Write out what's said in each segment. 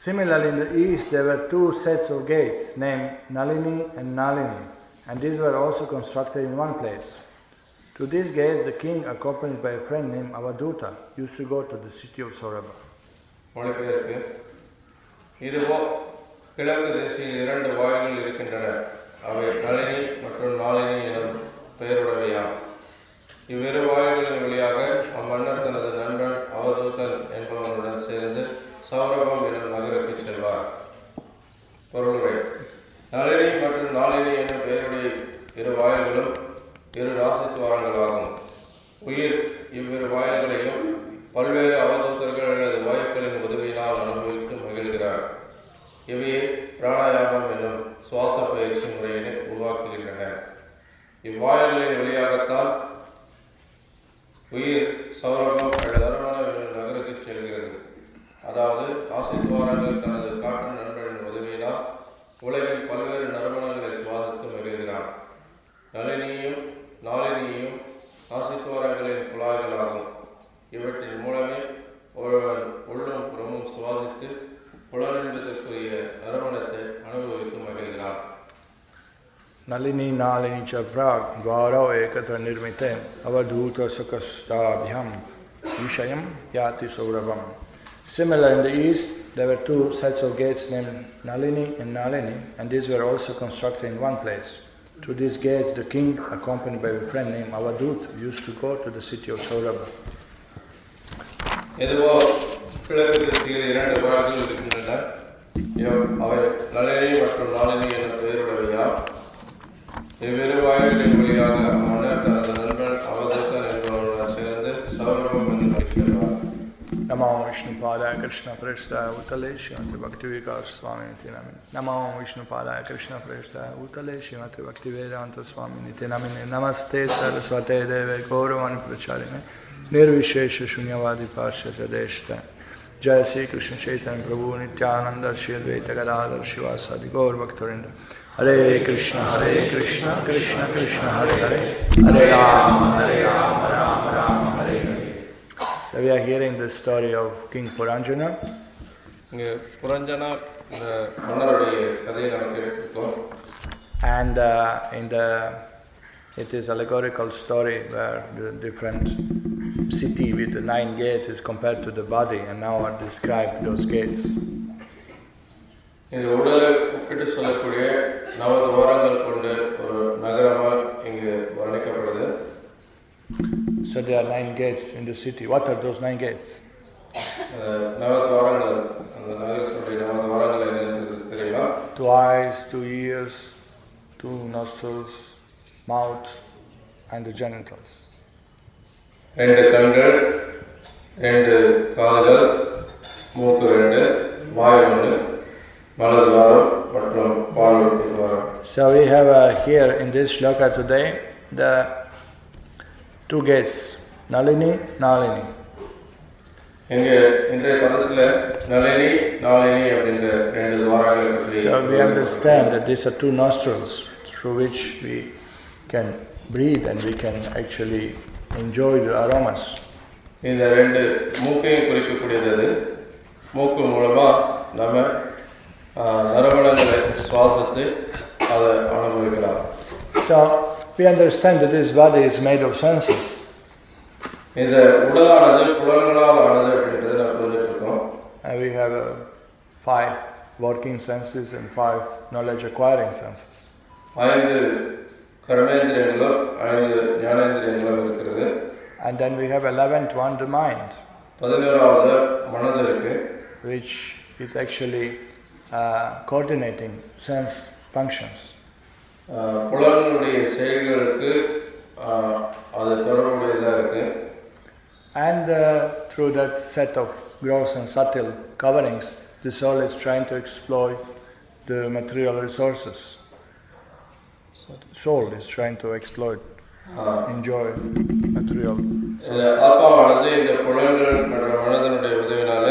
Similarly, in the east there were two sets of gates named Nalini and Nalini, and these were also constructed in one place. To these gates the king, accompanied by a friend named Avaduta, used to go to the city of Saurabha. இதுவோ கிழக்கு திசையில் இரண்டு வாயில்கள் இருக்கின்றன. அவை நளினி மற்றும் நாளினி எனும் பெயருடையவையாம். இவ்விரு வாயில்களின் வழியாக அம்மன்னர் தனது நண்பன் அவதூதன் என்பவனுடன் சேர்ந்து சௌரபம் எனும் நகருக்கு செல்வார். பொருளுரை: நளினி மற்றும் நாளினி எனும் பெயருடைய இரு வாயில்களும் இரு ராசித்துவாரங்களாகும். உயிர் இவ்விரு வாயில்களையும் பல்வேறு அவதூதர்கள் அல்லது வாயுக்களின் உதவியினால் அனுபவித்து மகிழ்கிறார். இவையே பிராணாயாமம் என்னும் சுவாச பயிற்சி முறையினை உருவாக்குகின்றன. இவ்வாயில்களின் வழியாகத்தான் உயிர் சௌரபம் அல்லது நறுமண என்னும் நகருக்கு செல்கிறது. அதாவது ஆசித்துவாரங்கள் தனது காட்டு நண்பனின் உதவியினால் உலகின் பல்வேறு நறுமணங்களை சுவாசித்து மகிழ்கிறார். நளினியும் நாளினியும் ஆசித்துவாரங்களின் குழாய்களாகும். இவற்றின் மூலமே ஒருவன் உள்ளும் புறமும் சுவாசித்து புலனின்பதற்குரிய நறுமணத்தை அனுபவித்து மகிழ்கிறான். Nalini Nalini cha prag dvaro ekatra nirmite avadhuta sakastabhyam vishayam yati saurabam. Similar in the east, there were two sets of gates named Nalini and Nalini, and these were also constructed in one place. To these gates, the king, accompanied by a friend named Avadut, used to go to the city of Saurabha. இதுவோ கிழக்கு திசையில் இரண்டு வாயில்கள் இருக்கின்றன. அவை நளினி மற்றும் நாளினி என்ற பெயருடையவையாம். இவ்விரு வாயில்களின் வழியாக மன்னர் தனது நண்பன் அவதூதன் என்பவனுடன் சேர்ந்து சௌரபம் என்னும் செல்வார். Namo Vishnupadaya Krishna Prestaya Utale Srimati Bhaktivedanta Swami Niti Namine. Namo Vishnupadaya Krishna Prestaya Utale Srimati Bhaktivedanta Swami Niti Namine. Namaste Saraswate Deve Gauravani Pracharine Nirvishesha Shunyavadi Pashyata Deshta. Jai Sri Krishna Chaitanya Prabhu Nityananda Shri Advaita Gadadhar Shivasadi Gaur Bhaktarinda. Hare Krishna Krishna Krishna Hare Hare Hare Rama Rama Rama Hare Hare. So we are hearing the story of King Puranjana. And it is allegorical story where the different city with the 9 gates is compared to the body, and now are described those gates. So there are 9 gates in the city. What are those 9 gates? 2 eyes, 2 ears, 2 nostrils, mouth, and the genitals. 2 கண்கள், 2 காதுகள், மூக்கு 2, வாய் 1, மலத்வாரம் மற்றும் பால்வெட்டு துவாரம். So we have here in this shloka today the 2 gates, Nalini, Nalini. So we understand that these are 2 nostrils through which we can breathe and we can actually enjoy the aromas. இந்த 2 மூக்கையும் குறிக்கக்கூடியது. மூக்கு மூலமா நம்ம நறுமணங்களை சுவாசித்து அதை அனுபவிக்கலாம். So we understand that this body is made of senses. இந்த உடலானது புலன்களால் ஆனது அப்படின்றதை நாம் புரிஞ்சிருக்கோம். And we have 5 working senses and 5 knowledge acquiring senses. 5 கர்மேந்திரியங்களும் 5 ஞானேந்திரியங்களும் இருக்கிறது. And then we have 11th one, the mind. 11வது மனது இருக்கு. Which is actually coordinating sense functions. புலன்களுடைய செயல்களுக்கு அது தொடர்புடையதாக இருக்கு. And through that set of gross and subtle coverings, the soul is trying to exploit the material resources. So the soul is trying to exploit, enjoy material resources. ஆத்மாவானது இந்த புலன்கள் மற்றும் மனதனுடைய உதவினால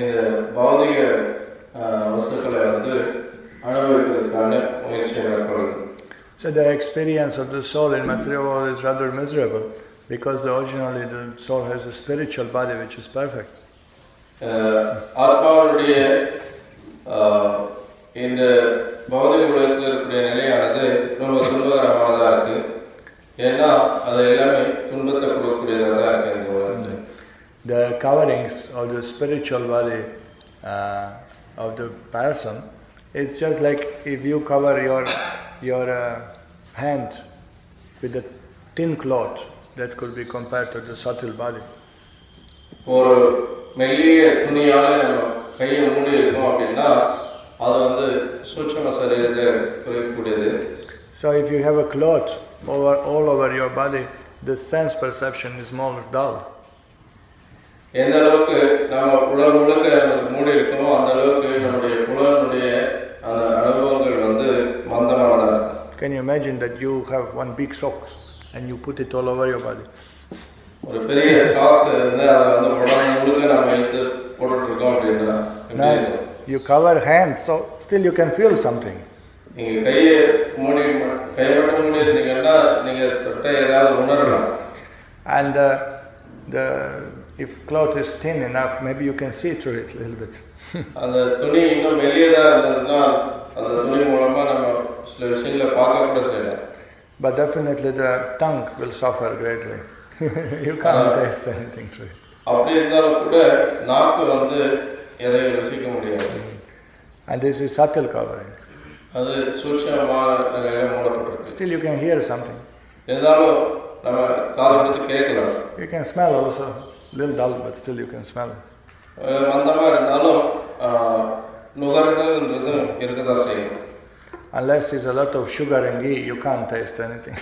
இந்த பௌதிக வஸ்துக்களை வந்து அனுபவிப்பதற்கான முயற்சியை மேற்கொள்ளுது. So the experience of the soul in material world is rather miserable because originally the soul has a spiritual body which is perfect. ஆத்மாவுடைய இந்த பௌதிக உலகத்தில் இருக்கக்கூடிய நிலையானது ரொம்ப துன்பகரமானதாக இருக்கு. ஏன்னா அது எல்லாமே துன்பத்தை கொடுக்கக்கூடியதாக தான் இருக்கு இந்த உலகத்தில். The coverings of the spiritual body of the person is just like if you cover your hand with a thin cloth, that could be compared to the subtle body. ஒரு மெல்லிய துணியால நம்ம கையை மூடி இருக்கோம் அப்படின்னா அது வந்து சூட்சும சரீரத்தை குறிக்கக்கூடியது. So if you have a cloth all over your body, the sense perception is more dull. எந்த அளவுக்கு நாம உடல் முழுக்க மூடி இருக்கோமோ அந்த அளவுக்கு நம்முடைய புலனுடைய அந்த அனுபவங்கள் வந்து மந்தமானதா இருக்கும். Can you imagine that you have one big socks and you put it all over your body? ஒரு பெரிய சாக்ஸ் வந்து அதை வந்து உடல் முழுக்க நாம எடுத்து போட்டுட்டு இருக்கோம் அப்படின்னா Now you cover hands, so still you can feel something. நீங்க கையை மட்டும் மூடி இருந்தீங்கன்னா நீங்க தொட்ட ஏதாவது உணரலாம். And if cloth is thin enough, maybe you can see through it a little bit. அந்த துணி இன்னும் மெல்லியதா இருந்ததுன்னா அந்த துணி மூலமா நம்ம சில விஷயங்களை பார்க்க கூட செய்யலாம். But definitely the tongue will suffer greatly. You can't taste anything through it. அப்படி இருந்தாலும் கூட நாக்கு வந்து எதையும் ருசிக்க முடியாது. And this is subtle covering. அது சூட்சமமான நிலையில மூடப்பட்டிருக்கு. Still you can hear something. இருந்தாலும் நம்ம காது கொடுத்து கேட்கலாம். You can smell also. Little dull, but still you can smell it. மந்தமா இருந்தாலும் நுகர்தல்ன்றது இருக்கதான் செய்யும். Unless there's a lot of sugar and ghee, you can't taste anything.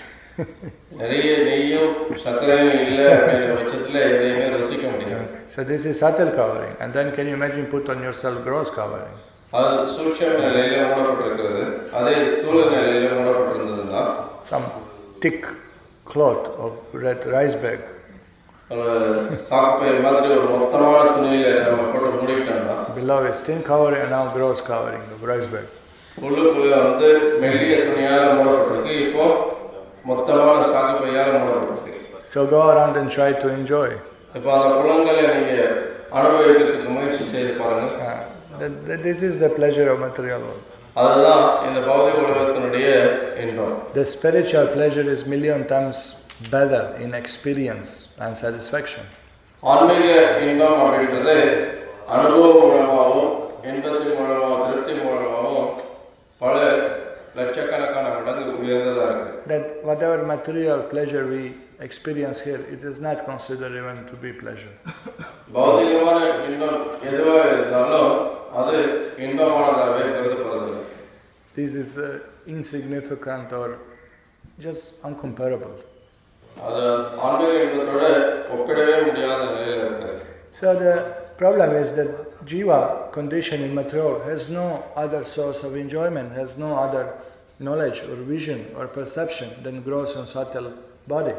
நிறைய நெய்யும் சர்க்கரையும் இல்லை அப்படிங்கிற பட்சத்தில் எதையுமே ரசிக்க முடியாது. So this is subtle covering. And then can you imagine put on yourself gross covering? அது சூட்சம நிலையில மூடப்பட்டிருக்கிறது. அதே ஸ்தூல நிலையில மூடப்பட்டிருந்ததுன்னா some thick cloth of red rice bag. சாக்குப்பை மாதிரி ஒரு மொத்தமான துணியில நம்ம போட்டு மூடிட்டோம்னா below is thin covering and now gross covering of rice bag. உள்ளுக்குள்ள வந்து மெல்லிய துணியால மூடப்பட்டிருக்கு, இப்போ மொத்தமான சாக்குப்பையால மூடப்பட்டிருக்கு. So go around and try to enjoy. இப்போ அந்த புலன்களை நீங்க அனுபவிக்கிறதுக்கு முயற்சி செய்து பாருங்க. This is the pleasure of material world. அதுதான் இந்த பௌதிக உலகத்தினுடைய இன்பம். The spiritual pleasure is million times better in experience and satisfaction. ஆன்மீக இன்பம் அப்படின்றது அனுபவ மூலமாகவும் இன்பத்தின் மூலமாகவும் திருப்தி மூலமாகவும் பல லட்சக்கணக்கான மடங்கு உயர்ந்ததா இருக்கு. That whatever material pleasure we experience here, it is not considered even to be pleasure. பௌதிகமான இன்பம் எதுவாக இருந்தாலும் அது இன்பமானதாகவே கருதப்படுகிறது. This is insignificant or just uncomparable. அது ஆன்மீக இன்பத்தோட ஒப்பிடவே முடியாத நிலையில் இருக்கிறது. So the problem is that jiva condition in material has no other source of enjoyment, has no other knowledge or vision or perception than gross and subtle body.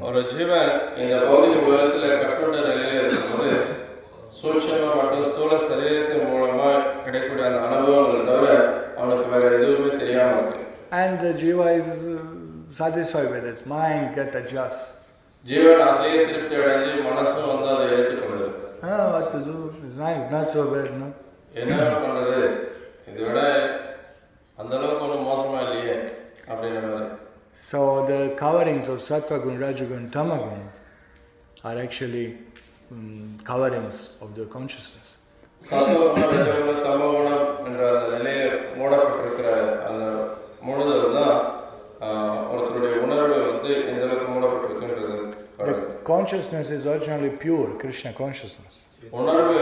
ஒரு ஜீவன் இந்த பௌதிக உலகத்தில் கட்டுண்ட நிலையில் இருக்கும்போது சூட்சம மற்றும் ஸ்தூல சரீரத்தின் மூலமா கிடைக்கக்கூடிய அந்த அனுபவங்களை தவிர அவனுக்கு வேற எதுவுமே தெரியாம இருக்கு. And the jiva is satisfied with it. Mind get adjust. ஜீவன் அதிலேயே திருப்தி அடைஞ்சு மனசும் வந்து அதை ஏற்றுக்கொள்ளுது. What to do? It's nice, not so bad, no? என்ன பண்றது, இதை விட அந்த அளவுக்கு ஒன்றும் மோசமா இல்லையே அப்படின்ற மாதிரி. So the coverings of Sattva Gun, Rajagun, Tamagun are actually coverings of the consciousness. சத்துவகுணம், ரஜகுணம், தமோகுணம் என்ற அந்த நிலையில மூடப்பட்டிருக்கிற அந்த மூடுதல் தான் ஒருத்தருடைய உணர்வு வந்து எந்த அளவுக்கு மூடப்பட்டிருக்குன்றது. The consciousness is originally pure, Krishna consciousness. உணர்வு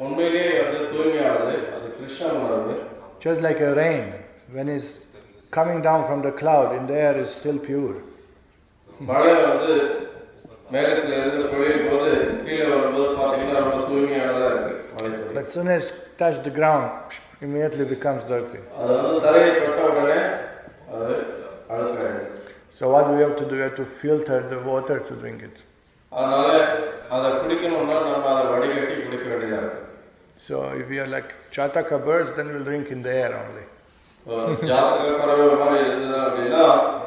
உண்மையிலேயே வந்து தூய்மையானது, அது கிருஷ்ண உணர்வு. Just like a rain, when it's coming down from the cloud, in the air is still pure. மழை வந்து மேகத்துல இருந்து பொழியும் போது கீழே வரும்போது பார்த்தீங்கன்னா ரொம்ப தூய்மையானதா இருக்கு மழை. But as soon as touch the ground, immediately becomes dirty. அது வந்து தரையை தொட்ட உடனே அது அழுக்காயிடும். So what we have to do, we have to filter the water to drink it. அதனால அதை குடிக்கணும்னா நம்ம அதை வடிகட்டி குடிக்க வேண்டியதா இருக்கு. So if we are like Chataka birds, then we'll drink in the air only. ஜாதக பறவை மாதிரி இருந்தது அப்படின்னா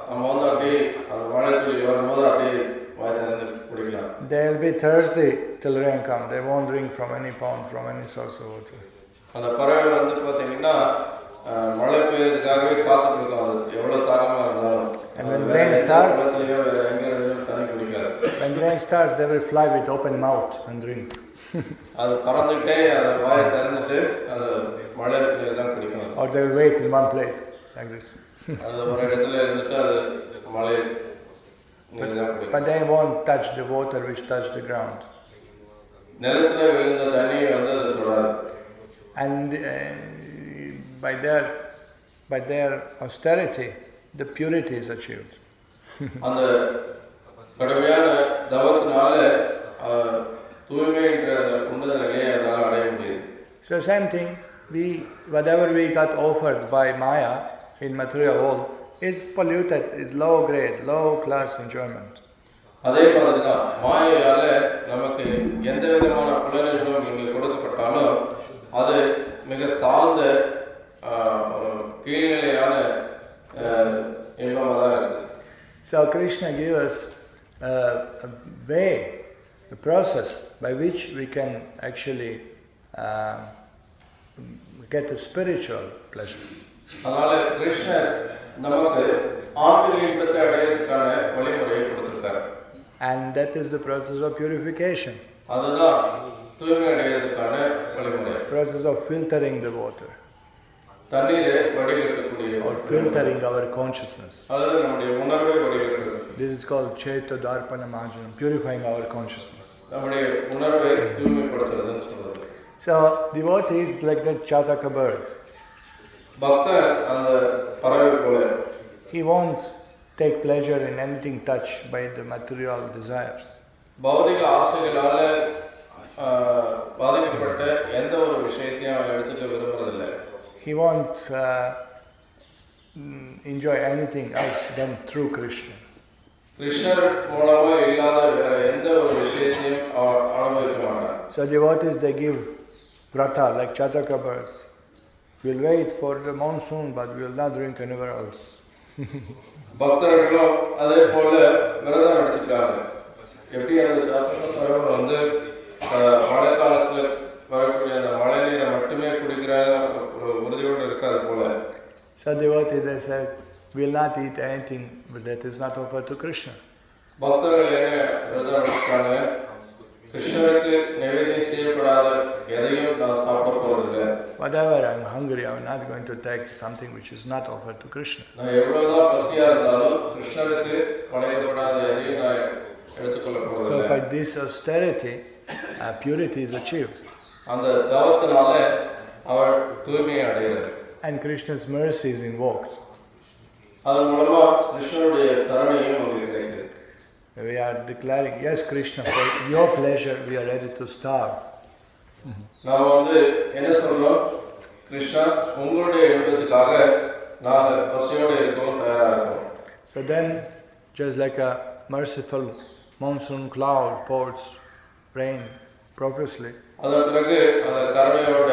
நம்ம வந்து அப்படியே அந்த மழை துளி வரும்போது அப்படியே வாய் திறந்து குடிக்கலாம். They'll be thirsty till rain comes. They won't drink from any pond, from any source of water. அந்த பறவை வந்து பார்த்தீங்கன்னா மழை பெய்யறதுக்காகவே காத்துட்டு இருக்கும். அது எவ்வளவு தாகமாக இருந்தாலும். And when rain starts, தண்ணி குடிக்காது. when rain starts, they will fly with open mouth and drink. அது பறந்துட்டே அதை வாயை திறந்துட்டு அது மழை நீர் தான் குடிக்கணும். Or they will wait in one place like this. அது ஒரு இடத்துல இருந்துட்டு அது மழை நீர் தான் குடிக்கும். But they won't touch the water which touch the ground. நிலத்துல விழுந்த தண்ணி வந்து அது தொடாது. And by their austerity, the purity is achieved. அந்த கடுமையான தவத்தினால தூய்மை என்ற உன்னத நிலையை அதனால் அடைய முடியுது. So same thing, whatever we got offered by Maya in material world is polluted, is low grade, low class enjoyment. அதே மாதிரி தான் மாயையால நமக்கு எந்த விதமான புலனின்பம் இங்கே கொடுக்கப்பட்டாலும் அது மிக தாழ்ந்த ஒரு கீழ்நிலையான இன்பமாக தான் இருக்குது. So Krishna gave us a way, a process by which we can actually get a spiritual pleasure. அதனால கிருஷ்ணர் நமக்கு ஆன்மீக இன்பத்தை அடையறதுக்கான வழிமுறையை கொடுத்திருக்கார். And that is the process of purification. அதுதான் தூய்மை அடையறதுக்கான வழிமுறை. Process of filtering the water. தண்ணீரை வடிகட்டக்கூடிய or filtering our consciousness. அதாவது நம்முடைய உணர்வை வடிகட்டுறது. This is called Chaita Darpana Marjanam, purifying our consciousness. நம்முடைய உணர்வை தூய்மைப்படுத்துறதுன்னு சொல்றது. So devotee is like the Chataka bird. பக்தர் அந்த பறவை போல. He won't take pleasure in anything touched by the material desires. பௌதிக ஆசைகளால பாதிக்கப்பட்ட எந்த ஒரு விஷயத்தையும் அவன் எடுத்துக்க விரும்புறதில்லை. He won't enjoy anything else than through Krishna. கிருஷ்ணர் மூலமா இல்லாத வேற எந்த ஒரு விஷயத்தையும் அனுபவிக்க மாட்டார். So devotees, they give vrata like Chataka birds. We'll wait for the monsoon, but we will not drink anywhere else. பக்தர்களும் அதே போல விரதம் எடுத்துக்கிறாங்க. எப்படி அந்த பறவை வந்து மழை காலத்துல வரக்கூடிய அந்த மழை நீரை மட்டுமே குடிக்கிற உறுதியோடு இருக்காது போல. So devotees, they said, we will not eat anything that is not offered to Krishna. பக்தர்கள் என்ன விரதம் எடுத்துக்கிறாங்க? கிருஷ்ணருக்கு நைவேத்தியம் செய்யப்படாத எதையும் நான் சாப்பிட போவதில்லை. Whatever I'm hungry, I'm not going to take something which is not offered to Krishna. நான் எவ்வளவுதான் பசியா இருந்தாலும் கிருஷ்ணருக்கு படைக்கப்படாத எதையும் நான் எடுத்துக்கொள்ள போவதில்லை. So by this austerity, purity is achieved. அந்த தவத்தினால அவர் தூய்மையை அடைகிறார். And Krishna's mercy is invoked. அதன் மூலமா கிருஷ்ணனுடைய கருணையும் நமக்கு கிடைக்குது. We are declaring, yes Krishna, for your pleasure we are ready to starve. நாம் வந்து என்ன சொல்றோம்? கிருஷ்ணா, உங்களுடைய இன்பத்துக்காக நாங்கள் பசியோடு இருக்கவும் தயாரா இருக்கோம். So then, just like a merciful monsoon cloud pours rain profusely. அதன் பிறகு அந்த கருணையோட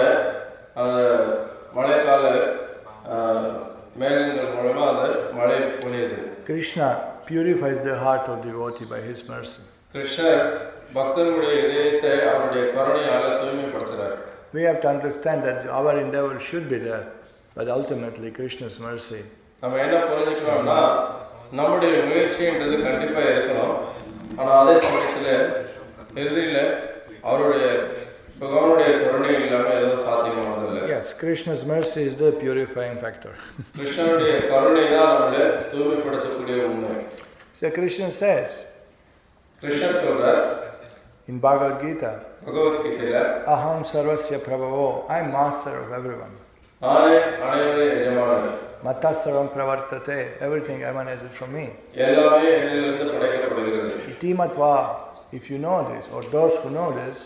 அந்த மழைக்கால மேகங்கள் மூலமா அந்த மழை பொழியுது. Krishna purifies the heart of devotee by his mercy. கிருஷ்ணர் பக்தர்களுடைய இதயத்தை அவருடைய கருணையால தூய்மைப்படுத்துறார். We have to understand that our endeavor should be there, but ultimately Krishna's mercy. நம்ம என்ன புரிஞ்சுக்கணும்னா நம்முடைய முயற்சின்றது கண்டிப்பா இருக்கணும். ஆனா அதே சமயத்துல இறுதியில அவருடைய கருணை இல்லாம எதுவும் சாத்தியமானதில்லை. Yes, Krishna's mercy is the purifying factor. கிருஷ்ணனுடைய கருணை தான் நம்மளை தூய்மைப்படுத்தக்கூடிய உண்மை. So Krishna says, கிருஷ்ணர் சொல்றார் in Bhagavad Gita, பகவத்கீதையில, Aham sarvasya prabhavo, I am master of everyone. நானே அனைவரின் எஜமானன். Mata sarvam pravartate, everything emanated from me. எல்லாமே என்னிலிருந்து படைக்கப்படுகிறது. Iti matva, if you know this, or those who know this,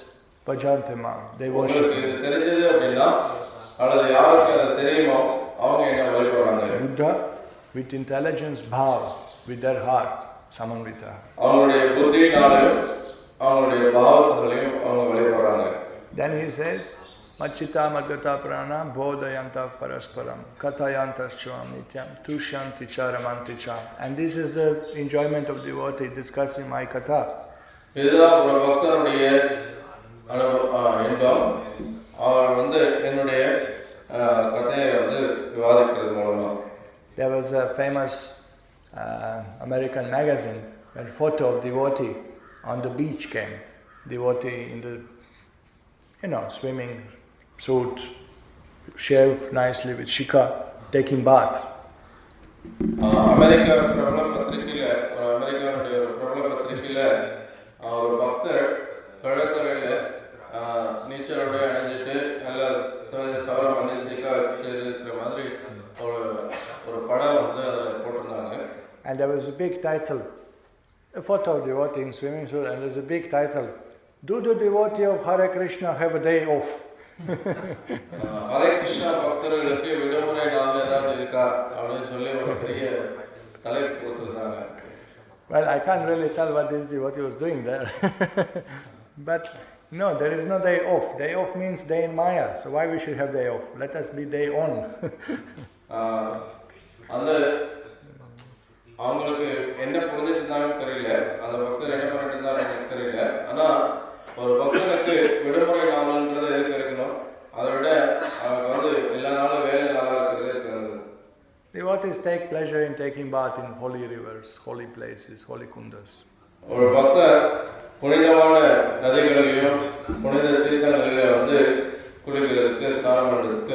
bhajante mam, they worship me. இது தெரிஞ்சது அப்படின்னா அல்லது யாருக்கு அது தெரியுமோ அவங்க என்ன வழிபடுறாங்க. Buddha, with intelligence, bhav, with their heart, samanvita. அவங்களுடைய புத்தியினாலும் அவங்களுடைய பாவங்களையும் அவங்க வழிபடுறாங்க. Then he says, Machita madgata prana bodhayantav parasparam katayantaschvam nityam tushyanti charamanti cha. And this is the enjoyment of devotee discussing my katha. இதுதான் ஒரு பக்தனுடைய இன்பம். அவர் வந்து என்னுடைய கதையை வந்து விவாதிக்கிறது மூலமா. There was a famous American magazine where a photo of devotee on the beach came. Devotee in the, swimming suit, shaved nicely with shika, taking bath. அமெரிக்காவுடைய ஒரு பிரபல பத்திரிகையில ஒரு பக்தர் கடற்கரையில நீச்சலோட அணிஞ்சிட்டு நல்லா சவரம் பண்ணி சீக்கா வச்சுட்டு இருக்கிற மாதிரி ஒரு படம் வந்து அதில் போட்டிருந்தாங்க. And there was a big title, a photo of devotee in swimming suit, and there's a big title, "Do the devotee of Hare Krishna have a day off?" Hare Krishna பக்தர்களுக்கு விடுமுறை நாள் ஏதாவது இருக்கா அப்படின்னு சொல்லி ஒரு பெரிய தலைப்பு கொடுத்துருந்தாங்க. Well, I can't really tell what he was doing there. But no, there is no day off. Day off means day in Maya. So why we should have day off? Let us be day on. அந்த அவங்களுக்கு என்ன புரிஞ்சுட்டு இருந்தாங்கன்னு தெரியல, அந்த பக்தர் என்ன பண்ணிட்டு இருந்தாங்கன்னு தெரியல. ஆனா ஒரு பக்தனுக்கு விடுமுறை நாள்ன்றது எதுக்கு இருக்கணும்? அதை விட அவருக்கு வந்து எல்லா நாளும் வேலை நாளாக இருக்கிறதே சிறந்தது. Devotees take pleasure in taking bath in holy rivers, holy places, holy kundas. ஒரு பக்தர் புனிதமான நதிகளிலும் புனித தீர்த்தங்களிலும் வந்து குளிக்கிறதுக்கு ஸ்நானம் பண்ணுறதுக்கு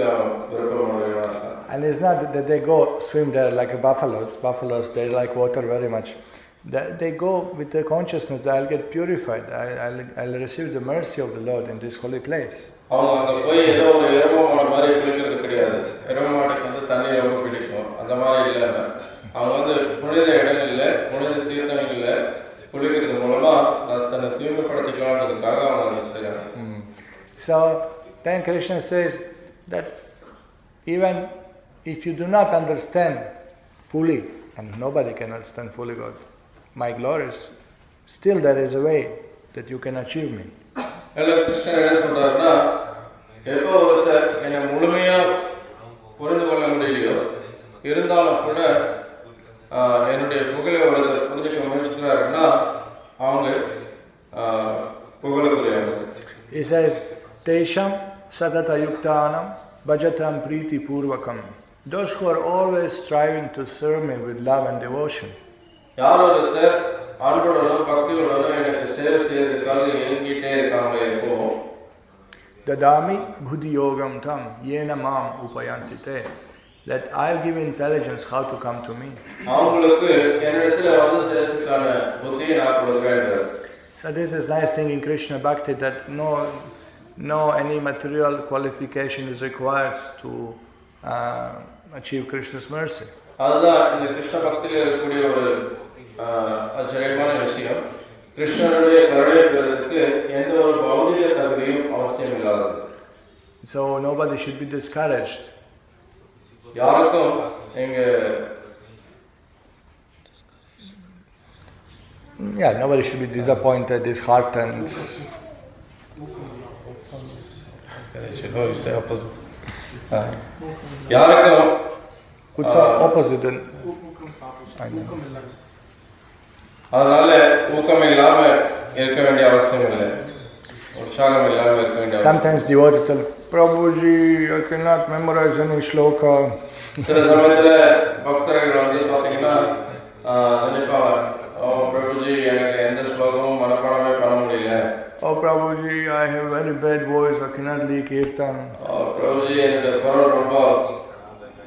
விருப்பமுடையவராக இருக்காங்க. And it's not that they go swim there like buffaloes. Buffaloes, they like water very much. They go with the consciousness that I'll get purified. I'll receive the mercy of the Lord in this holy place. அவங்க அங்கே போய் ஏதோ ஒரு எருமை மாடு மாதிரி குளிக்கிறது கிடையாது. எருமை மாட்டுக்கு வந்து தண்ணி ரொம்ப பிடிக்கும். அந்த மாதிரி இல்லாமல் அவங்க வந்து புனித இடங்களில் புனித தீர்த்தங்களில் குளிக்கிறது மூலமா தன்னை தூய்மைப்படுத்திக்கலான்றதுக்காக அவங்க அதை செய்கிறாங்க. So then Krishna says that even if you do not understand fully, and nobody can understand fully God, my glories, still there is a way that you can achieve me. Krishnan என்ன சொல்றாருன்னா, எப்போ ஒருத்தர் என்னை முழுமையா புரிந்து கொள்ள முடியலையோ இருந்தாலும் கூட என்னுடைய புகழை ஒருத்தர் புரிஞ்சுக்க முயற்சிக்கிறாருன்னா அவங்க புகழுக்குரியவர்கள். He says, Tesham sadata yuktanam bhajatam priti purvakam. Those who are always striving to serve me with love and devotion. யார் ஒருத்தர் அன்புடனும் பக்தியுடனும் எனக்கு சேவை செய்யறதுக்காக ஏங்கிட்டே இருக்காங்க எப்போ Dadami buddhi yogam tam yena mam upayanti te. That I'll give intelligence how to come to me. அவங்களுக்கு என்னிடத்துல வந்து சேர்த்துக்கான புத்தியை நான் கொடுக்கிறேன். So this is nice thing in Krishna Bhakti, that no any material qualification is required to achieve Krishna's mercy. அதுதான் இந்த கிருஷ்ண பக்தியில் இருக்கக்கூடிய ஒரு ஆச்சரியமான விஷயம். கிருஷ்ணனுடைய கருணையை பெறுவதற்கு எந்த ஒரு பௌதிக தகுதியும் அவசியம் இல்லாதது. So nobody should be discouraged. யாருக்கும் nobody should be disappointed, disheartened. யாருக்கும் opposite. அதனால ஊக்கம் இல்லாம இருக்க வேண்டிய அவசியம் இல்லை, உற்சாகம் இல்லாம இருக்க வேண்டிய. Sometimes devotee tell, Prabhuji, I cannot memorize any shloka. சில சமயத்துல பக்தர்கள் வந்து பாத்தீங்கன்னா நினைப்பாங்க, பிரபுஜி எனக்கு எந்த ஸ்லோகமும் மனப்பாடமே பண்ண முடியல. Oh Prabhuji, I have very bad voice, I cannot lead kirtan. Prabhuji என்னோட குரல் ரொம்ப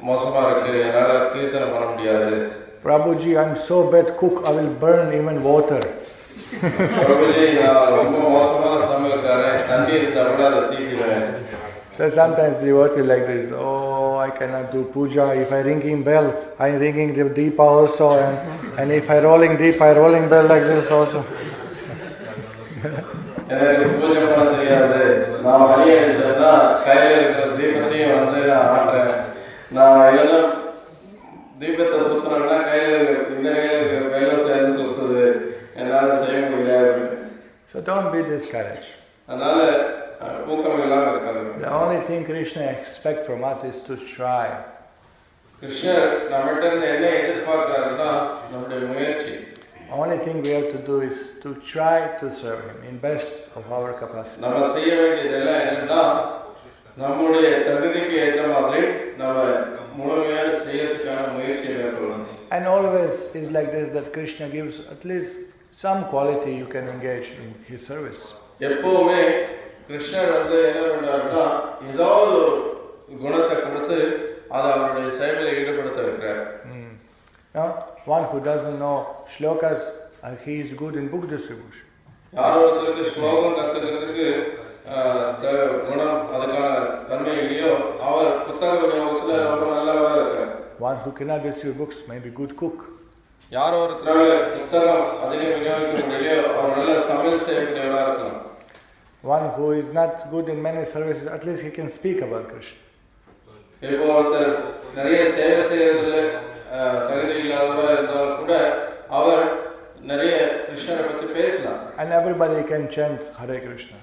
மோசமா இருக்கு, என்னால கீர்த்தனை பண்ண முடியாது. Prabhuji, I'm so bad cook, I will burn even water. Prabhuji நான் ரொம்ப மோசமான சமையல்காரன், தண்ணி இருந்தா கூட அதை தீச்சிடுவேன். So sometimes devotee like this, oh, I cannot do puja. If I ringing bell, I'm ringing the deepa also, and if I rolling deep, I rolling bell like this also. எனக்கு பூஜை பண்ண தெரியாது, நான் மணி அடிச்சேன்னா கையில இருக்கிற தீபத்தையும் வந்து நான் ஆட்டுறேன், நான் எல்லாம் தீபத்தை சுத்துறேன்னா கையில இந்த கையில இருக்கிற கையில சேர்ந்து சுத்துது, என்னால செய்ய முடியல. So don't be discouraged. அதனால ஊக்கம் இல்லாம இருக்காது. The only thing Krishna expects from us is to try. கிருஷ்ணர் நம்மகிட்ட இருந்து என்ன எதிர்பார்க்கிறாருன்னா நம்முடைய முயற்சி. Only thing we have to do is to try to serve him in best of our capacity. நம்ம செய்ய வேண்டியதெல்லாம் என்னன்னா நம்முடைய தகுதிக்கு ஏற்ற மாதிரி நம்ம முழுமையாக செய்யறதுக்கான முயற்சியை மேற்கொள்ளணும். And always is like this, that Krishna gives at least some quality you can engage in his service. எப்பவுமே கிருஷ்ணர் வந்து என்ன பண்றாருன்னா ஏதாவது ஒரு குணத்தை கொடுத்து அதை அவருடைய சேவையில் ஈடுபடுத்த வைக்கிறார். Now, one who doesn't know shlokas, he is good in book distribution. யாரோ ஒருத்தருக்கு ஸ்லோகம் கத்துக்கிறதுக்கு குணம் அதுக்கான தன்மை இல்லையோ அவர் புத்தக விநியோகத்துல ரொம்ப நல்லவராக இருக்கார். One who cannot distribute books may be good cook. யாரோ ஒருத்தரால புத்தகம் அதிலே விநியோகிக்க முடியலையோ அவர் நல்ல சமையல் செய்யக்கூடியவராக இருக்கலாம். One who is not good in many services, at least he can speak about Krishna. இப்போ ஒருத்தர் நிறைய சேவை செய்யறதுல தகுதி இல்லாதவராக இருந்தாலும் கூட அவர் நிறைய கிருஷ்ணரை பற்றி பேசலாம். And everybody can chant Hare Krishna.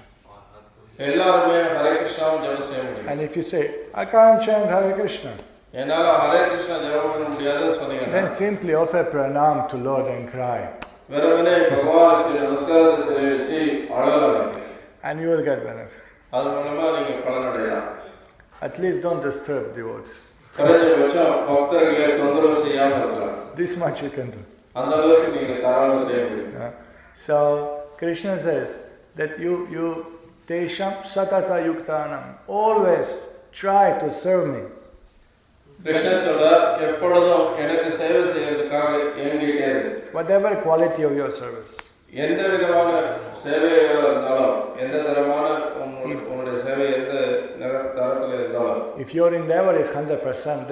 எல்லாருமே ஹரே கிருஷ்ணாவும் ஜெபம் செய்ய முடியும். And if you say, I can't chant Hare Krishna, என்னால ஹரே கிருஷ்ணா ஜெபம் பண்ண முடியாதுன்னு சொன்னீங்கன்னா then simply offer pranam to Lord and cry. வெறுமனே பகவானுக்கு நமஸ்காரத்தை தெரிவித்து அழலாம். And you will get benefit. அது மூலமா நீங்க பலனடையலாம். At least don't disturb devotees. குறைஞ்சபட்சம் பக்தர்களை தொந்தரவு செய்யாம இருக்கலாம். This much you can do. அந்த அளவுக்கு நீங்க தாராளமா செய்ய முடியும். So Krishna says that you tesham satata yuktanam, always try to serve me. Krishnan சொல்றார் எப்பொழுதும் எனக்கு சேவை செய்யறதுக்காக ஏங்கிட்டே இரு. Whatever quality of your service. எந்த விதமான சேவையாக இருந்தாலும் எந்த தரமான உங்களுடைய சேவை எந்த தரத்தில் இருந்தாலும் If your endeavor is 100%,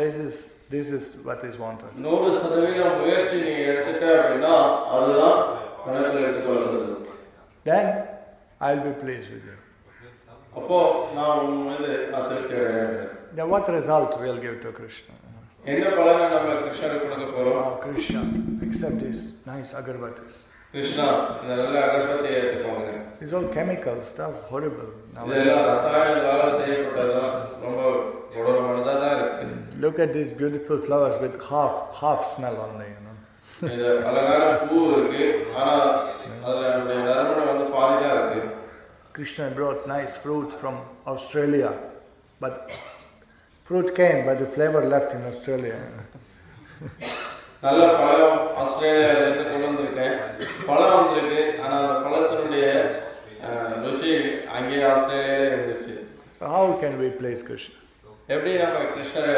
this is what is wanted. 100% முயற்சி நீ எடுத்துட்ட அப்படின்னா அதுதான் கணக்கில் எடுத்துக்கொள்கிறது. Then I'll be pleased with you. அப்போ நான் உன் மீது திருப்தி அடைகிறேன். Then what result we'll give to Krishna? என்ன பலனை நம்ம கிருஷ்ணருக்கு கொடுக்க போறோம்? Oh, Krishna, accept these nice agarbatis. Krishna இந்த நல்ல அகர்பத்தியை எடுத்துக்கோங்க. It's all chemical stuff, horrible. இதெல்லாம் ரசாயனங்களால செய்யப்பட்டதா ரொம்ப கொடூரமானதா தான் இருக்கு. Look at these beautiful flowers with half smell only, you know. இந்த அழகான பூ இருக்கு ஆனா அதுல நம்முடைய நறுமணம் வந்து பாதிதான் இருக்கு. Krishna brought nice fruit from Australia, but fruit came, but the flavor left in Australia. நல்ல பழம் ஆஸ்திரேலியால இருந்து கொண்டு வந்திருக்கேன். பழம் வந்திருக்கு ஆனா அந்த பழத்தினுடைய ருசி அங்கே ஆஸ்திரேலியாலே இருந்துச்சு. So how can we please Krishna? எப்படி நம்ம கிருஷ்ணரை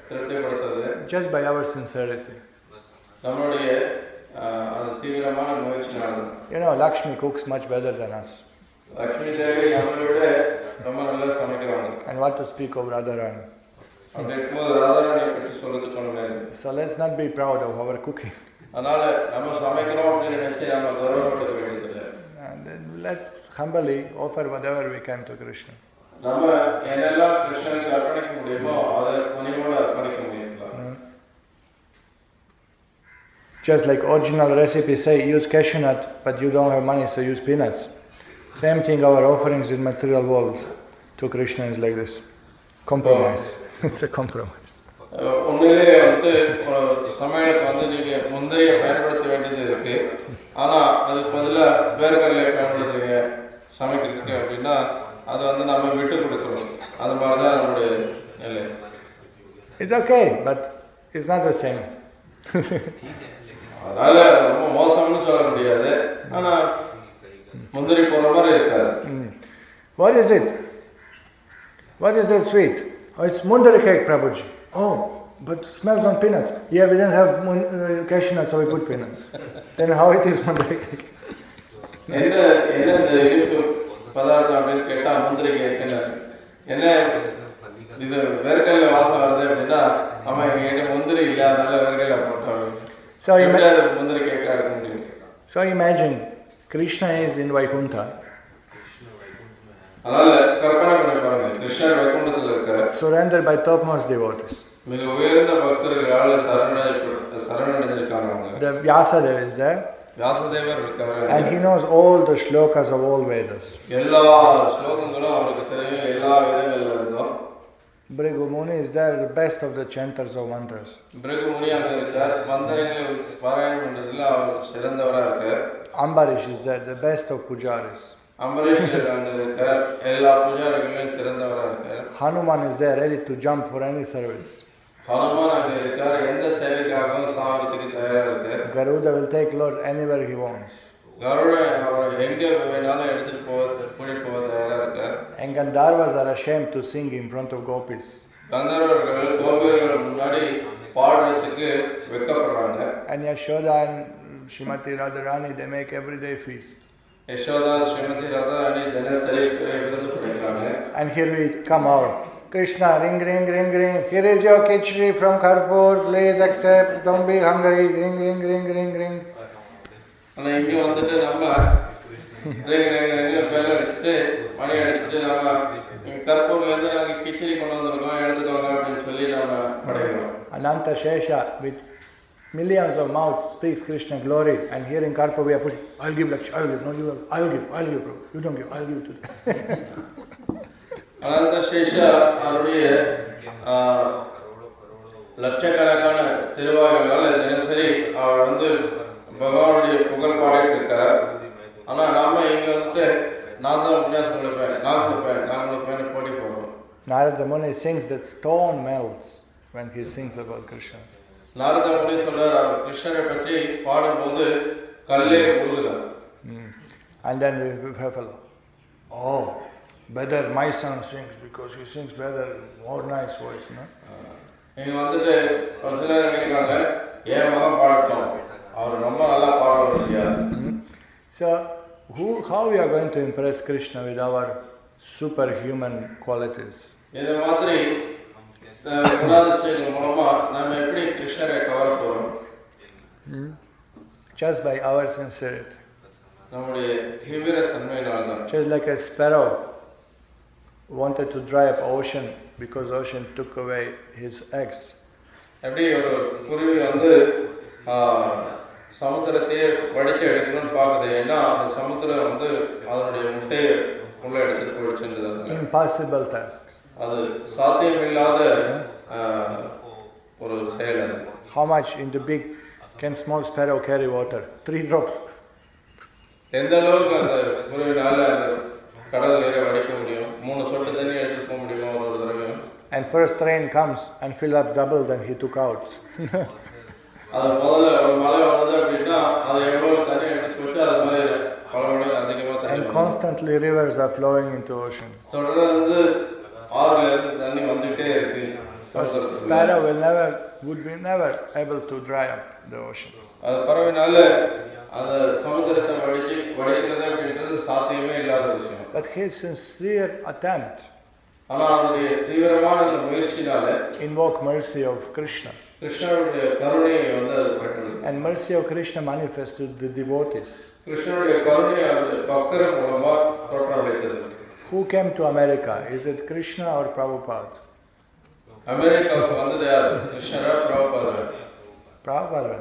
திருப்திப்படுத்துறது? Just by our sincerity. நம்மளுடைய அந்த தீவிரமான முயற்சினால. You know, Lakshmi cooks much better than us. Lakshmi Devi நம்மளை விட ரொம்ப நல்லா சமைக்கிறாங்க. And what to speak of Radharani. அப்படி இருக்கும்போது ராதாராணியை பற்றி சொல்றதுக்கு ஒண்ணுமே இல்லை. So let's not be proud of our cooking. அதனால நம்ம சமைக்கிறோம் அப்படின்னு நினைச்சு நம்ம கௌரவப்பட வேண்டியதில்லை. And let's humbly offer whatever we can to Krishna. நம்ம என்னெல்லாம் கிருஷ்ணனுக்கு அர்ப்பணிக்க முடியுமோ அதை பணிவோடு அர்ப்பணிக்க முடியலாம். Just like original recipe say, use cashew nut, but you don't have money, so use peanuts. Same thing, our offerings in material world to Krishna is like this. Compromise. It's a compromise. உண்மையிலே வந்து சமையலுக்கு வந்து நீங்க முந்திரியை பயன்படுத்த வேண்டியது இருக்கு. ஆனா அதுக்கு பதிலா வேர்க்கடலை பயன்படுத்துறீங்க சமைக்கிறதுக்கு அப்படின்னா அதை வந்து நம்ம விட்டு கொடுக்கணும். அது மாதிரிதான் நம்மளுடைய நிலை. It's okay, but it's not the same. அதனால ரொம்ப மோசம்னு சொல்ல முடியாது. ஆனா முந்திரி போற மாதிரி இருக்காது. What is it? What is that sweet? Oh, it's mundari cake, Prabhuji. Oh, but smells on peanuts. Yeah, we didn't have cashew nuts, so we put peanuts. Then how it is mundari cake? என்ன இந்த இனிப்பு பதார்த்தம் அப்படின்னு கேட்டா முந்திரி cake என்ன இது வேர்க்கடலை வாசம் வருது அப்படின்னா ஆமா எங்கிட்ட முந்திரி இல்லை அதனால வேர்க்கடலை போட்டாங்க. முந்திரி கேக்கா இருக்க முடியும். So imagine Krishna is in Vaikuntha. அதனால கற்பனை பண்ணி பாருங்க கிருஷ்ணர் வைகுண்டத்தில் இருக்கார். Surrendered by topmost devotees. மிக உயர்ந்த பக்தர்களால் சரணடைஞ்சிருக்காங்க அவங்க. The Vyasadeva is there. வியாசதேவர் இருக்காரு. And he knows all the shlokas of all Vedas. எல்லா ஸ்லோகங்களும் அவருக்கு தெரியும் எல்லா வேதங்கள்ல இருந்தும். Bhrigu Muni is there, the best of the chanters of mantras. Bhrigu Muni அங்க இருக்கார். மந்திரங்களை பாராயணம் பண்றதுல அவர் சிறந்தவரா இருக்கார். Ambarish is there, the best of pujaris. அம்பரீஷர் அங்கே இருக்கார், எல்லா பூஜாரிகளுமே சிறந்தவராக இருக்கார். Hanuman is there ready to jump for any service. Hanuman அங்கே இருக்கார், எந்த சேவைக்காகவும் தாவறதுக்கு தயாராக இருக்கார். Garuda will take Lord anywhere he wants. கருடன் அவரை எங்கே வேணாலும் எடுத்துட்டு கூட்டிட்டு போக தயாராக இருக்கார். And Gandharvas are ashamed to sing in front of gopis. கந்தர்வர்கள் கோபியர்கள் முன்னாடி பாடுறதுக்கு வெட்கப்படுறாங்க. And Yashoda and Srimati Radharani, they make everyday feast. Yashoda Srimathi Radharani தினசரி விருந்து படைக்கிறாங்க. And here we come out. Krishna, ring, ring, ring, ring. Here is your khichdi from Kharpur. Please accept. Don't be hungry. Ring, ring, ring, ring, ring. ஆனால் இங்கே வந்துட்டு நம்ம bell அடிச்சுட்டு மணி அடிச்சுட்டு நம்ம கற்பூர்லேருந்து நாங்கள் கிச்சடி கொண்டு வந்திருக்கோம், எடுத்துக்கோங்க அப்படின்னு சொல்லி நம்ம படைக்கிறோம். Ananta Shesha with millions of mouths speaks Krishna glory, and here in Karpur we are pushing, I'll give lecture, I'll give, no you have, I'll give, bro. You don't give, I'll give to அனந்த சேஷா அவருடைய லட்சக்கணக்கான திருவாய்களால் தினசரி அவர் வந்து பகவானுடைய புகழ் பாடிட்டு இருக்கார். ஆனால் நாம இங்கே வந்துட்டு நான் தான் உபன்யாசம் கொடுப்பேன், நான் கொடுப்பேன் போட்டி போடுறோம். Narada Muni sings that stone melts when he sings about Krishna. Narada முனி சொல்றார், அவர் கிருஷ்ணரை பற்றி பாடும்போது கல்லே உருகுதான். And then we have a oh, better my son sings because he sings better, more nice voice, no? நீங்க வந்துட்டு ஒரு சிலர் நினைக்கிறாங்க, ஏன் மகன் பாடட்டும், அவர் ரொம்ப நல்லா பாடுவார் இல்லையா? So how we are going to impress Krishna with our superhuman qualities? இந்த மாதிரி குணாதிசயங்கள் மூலமா நம்ம எப்படி கிருஷ்ணரை கவர போறோம்? Just by our sincerity. நம்முடைய தீவிர தன்மையினால்தான். Just like a sparrow wanted to dry up ocean because ocean took away his eggs. எப்படி ஒரு குருவி வந்து சமுத்திரத்தையே வடிச்சு எடுக்கணும்னு பார்க்குது, ஏன்னா அந்த சமுத்திரம் வந்து அதனுடைய முட்டையை உள்ள எடுத்துட்டு போயிடுச்சுன்றது. Impossible tasks. அது சாத்தியமில்லாத ஒரு செயல் அது. How much in the big can small sparrow carry water? 3 drops. எந்த அளவுக்கு அந்த குருவினால அந்த கடல் நீரை வடிக்க முடியும்? 3 சொட்டு தண்ணி எடுத்துட்டு போக முடியுமா ஒரு தடவை? And first rain comes and fill up double than he took out. அது முதல்ல ஒரு மழை வருது அப்படின்னா அது எவ்வளவு தண்ணி எடுத்து வச்சு அது மாதிரி பல மடங்கு அதிகமாக தண்ணி. And constantly rivers are flowing into ocean. தொடர்ந்து ஆறுல இருந்து தண்ணி வந்துட்டே இருக்கு. So sparrow would be never able to dry up the ocean. அது பறவைனால அந்த சமுத்திரத்தை வடிக்கிறது அப்படின்றது சாத்தியமே இல்லாத விஷயம். But his sincere attempt ஆனால் அவருடைய தீவிரமான இந்த முயற்சினால invoke mercy of Krishna. கிருஷ்ணனுடைய கருணையை வந்து அது பெற்றது. And mercy of Krishna manifests to the devotees. கிருஷ்ணனுடைய கருணை அந்த பக்தர் மூலமா தோற்றமளித்தது. Who came to America? Is it Krishna or Prabhupada? அமெரிக்காவுக்கு வந்தது யார்? கிருஷ்ணரா Prabhupada? Prabhupada.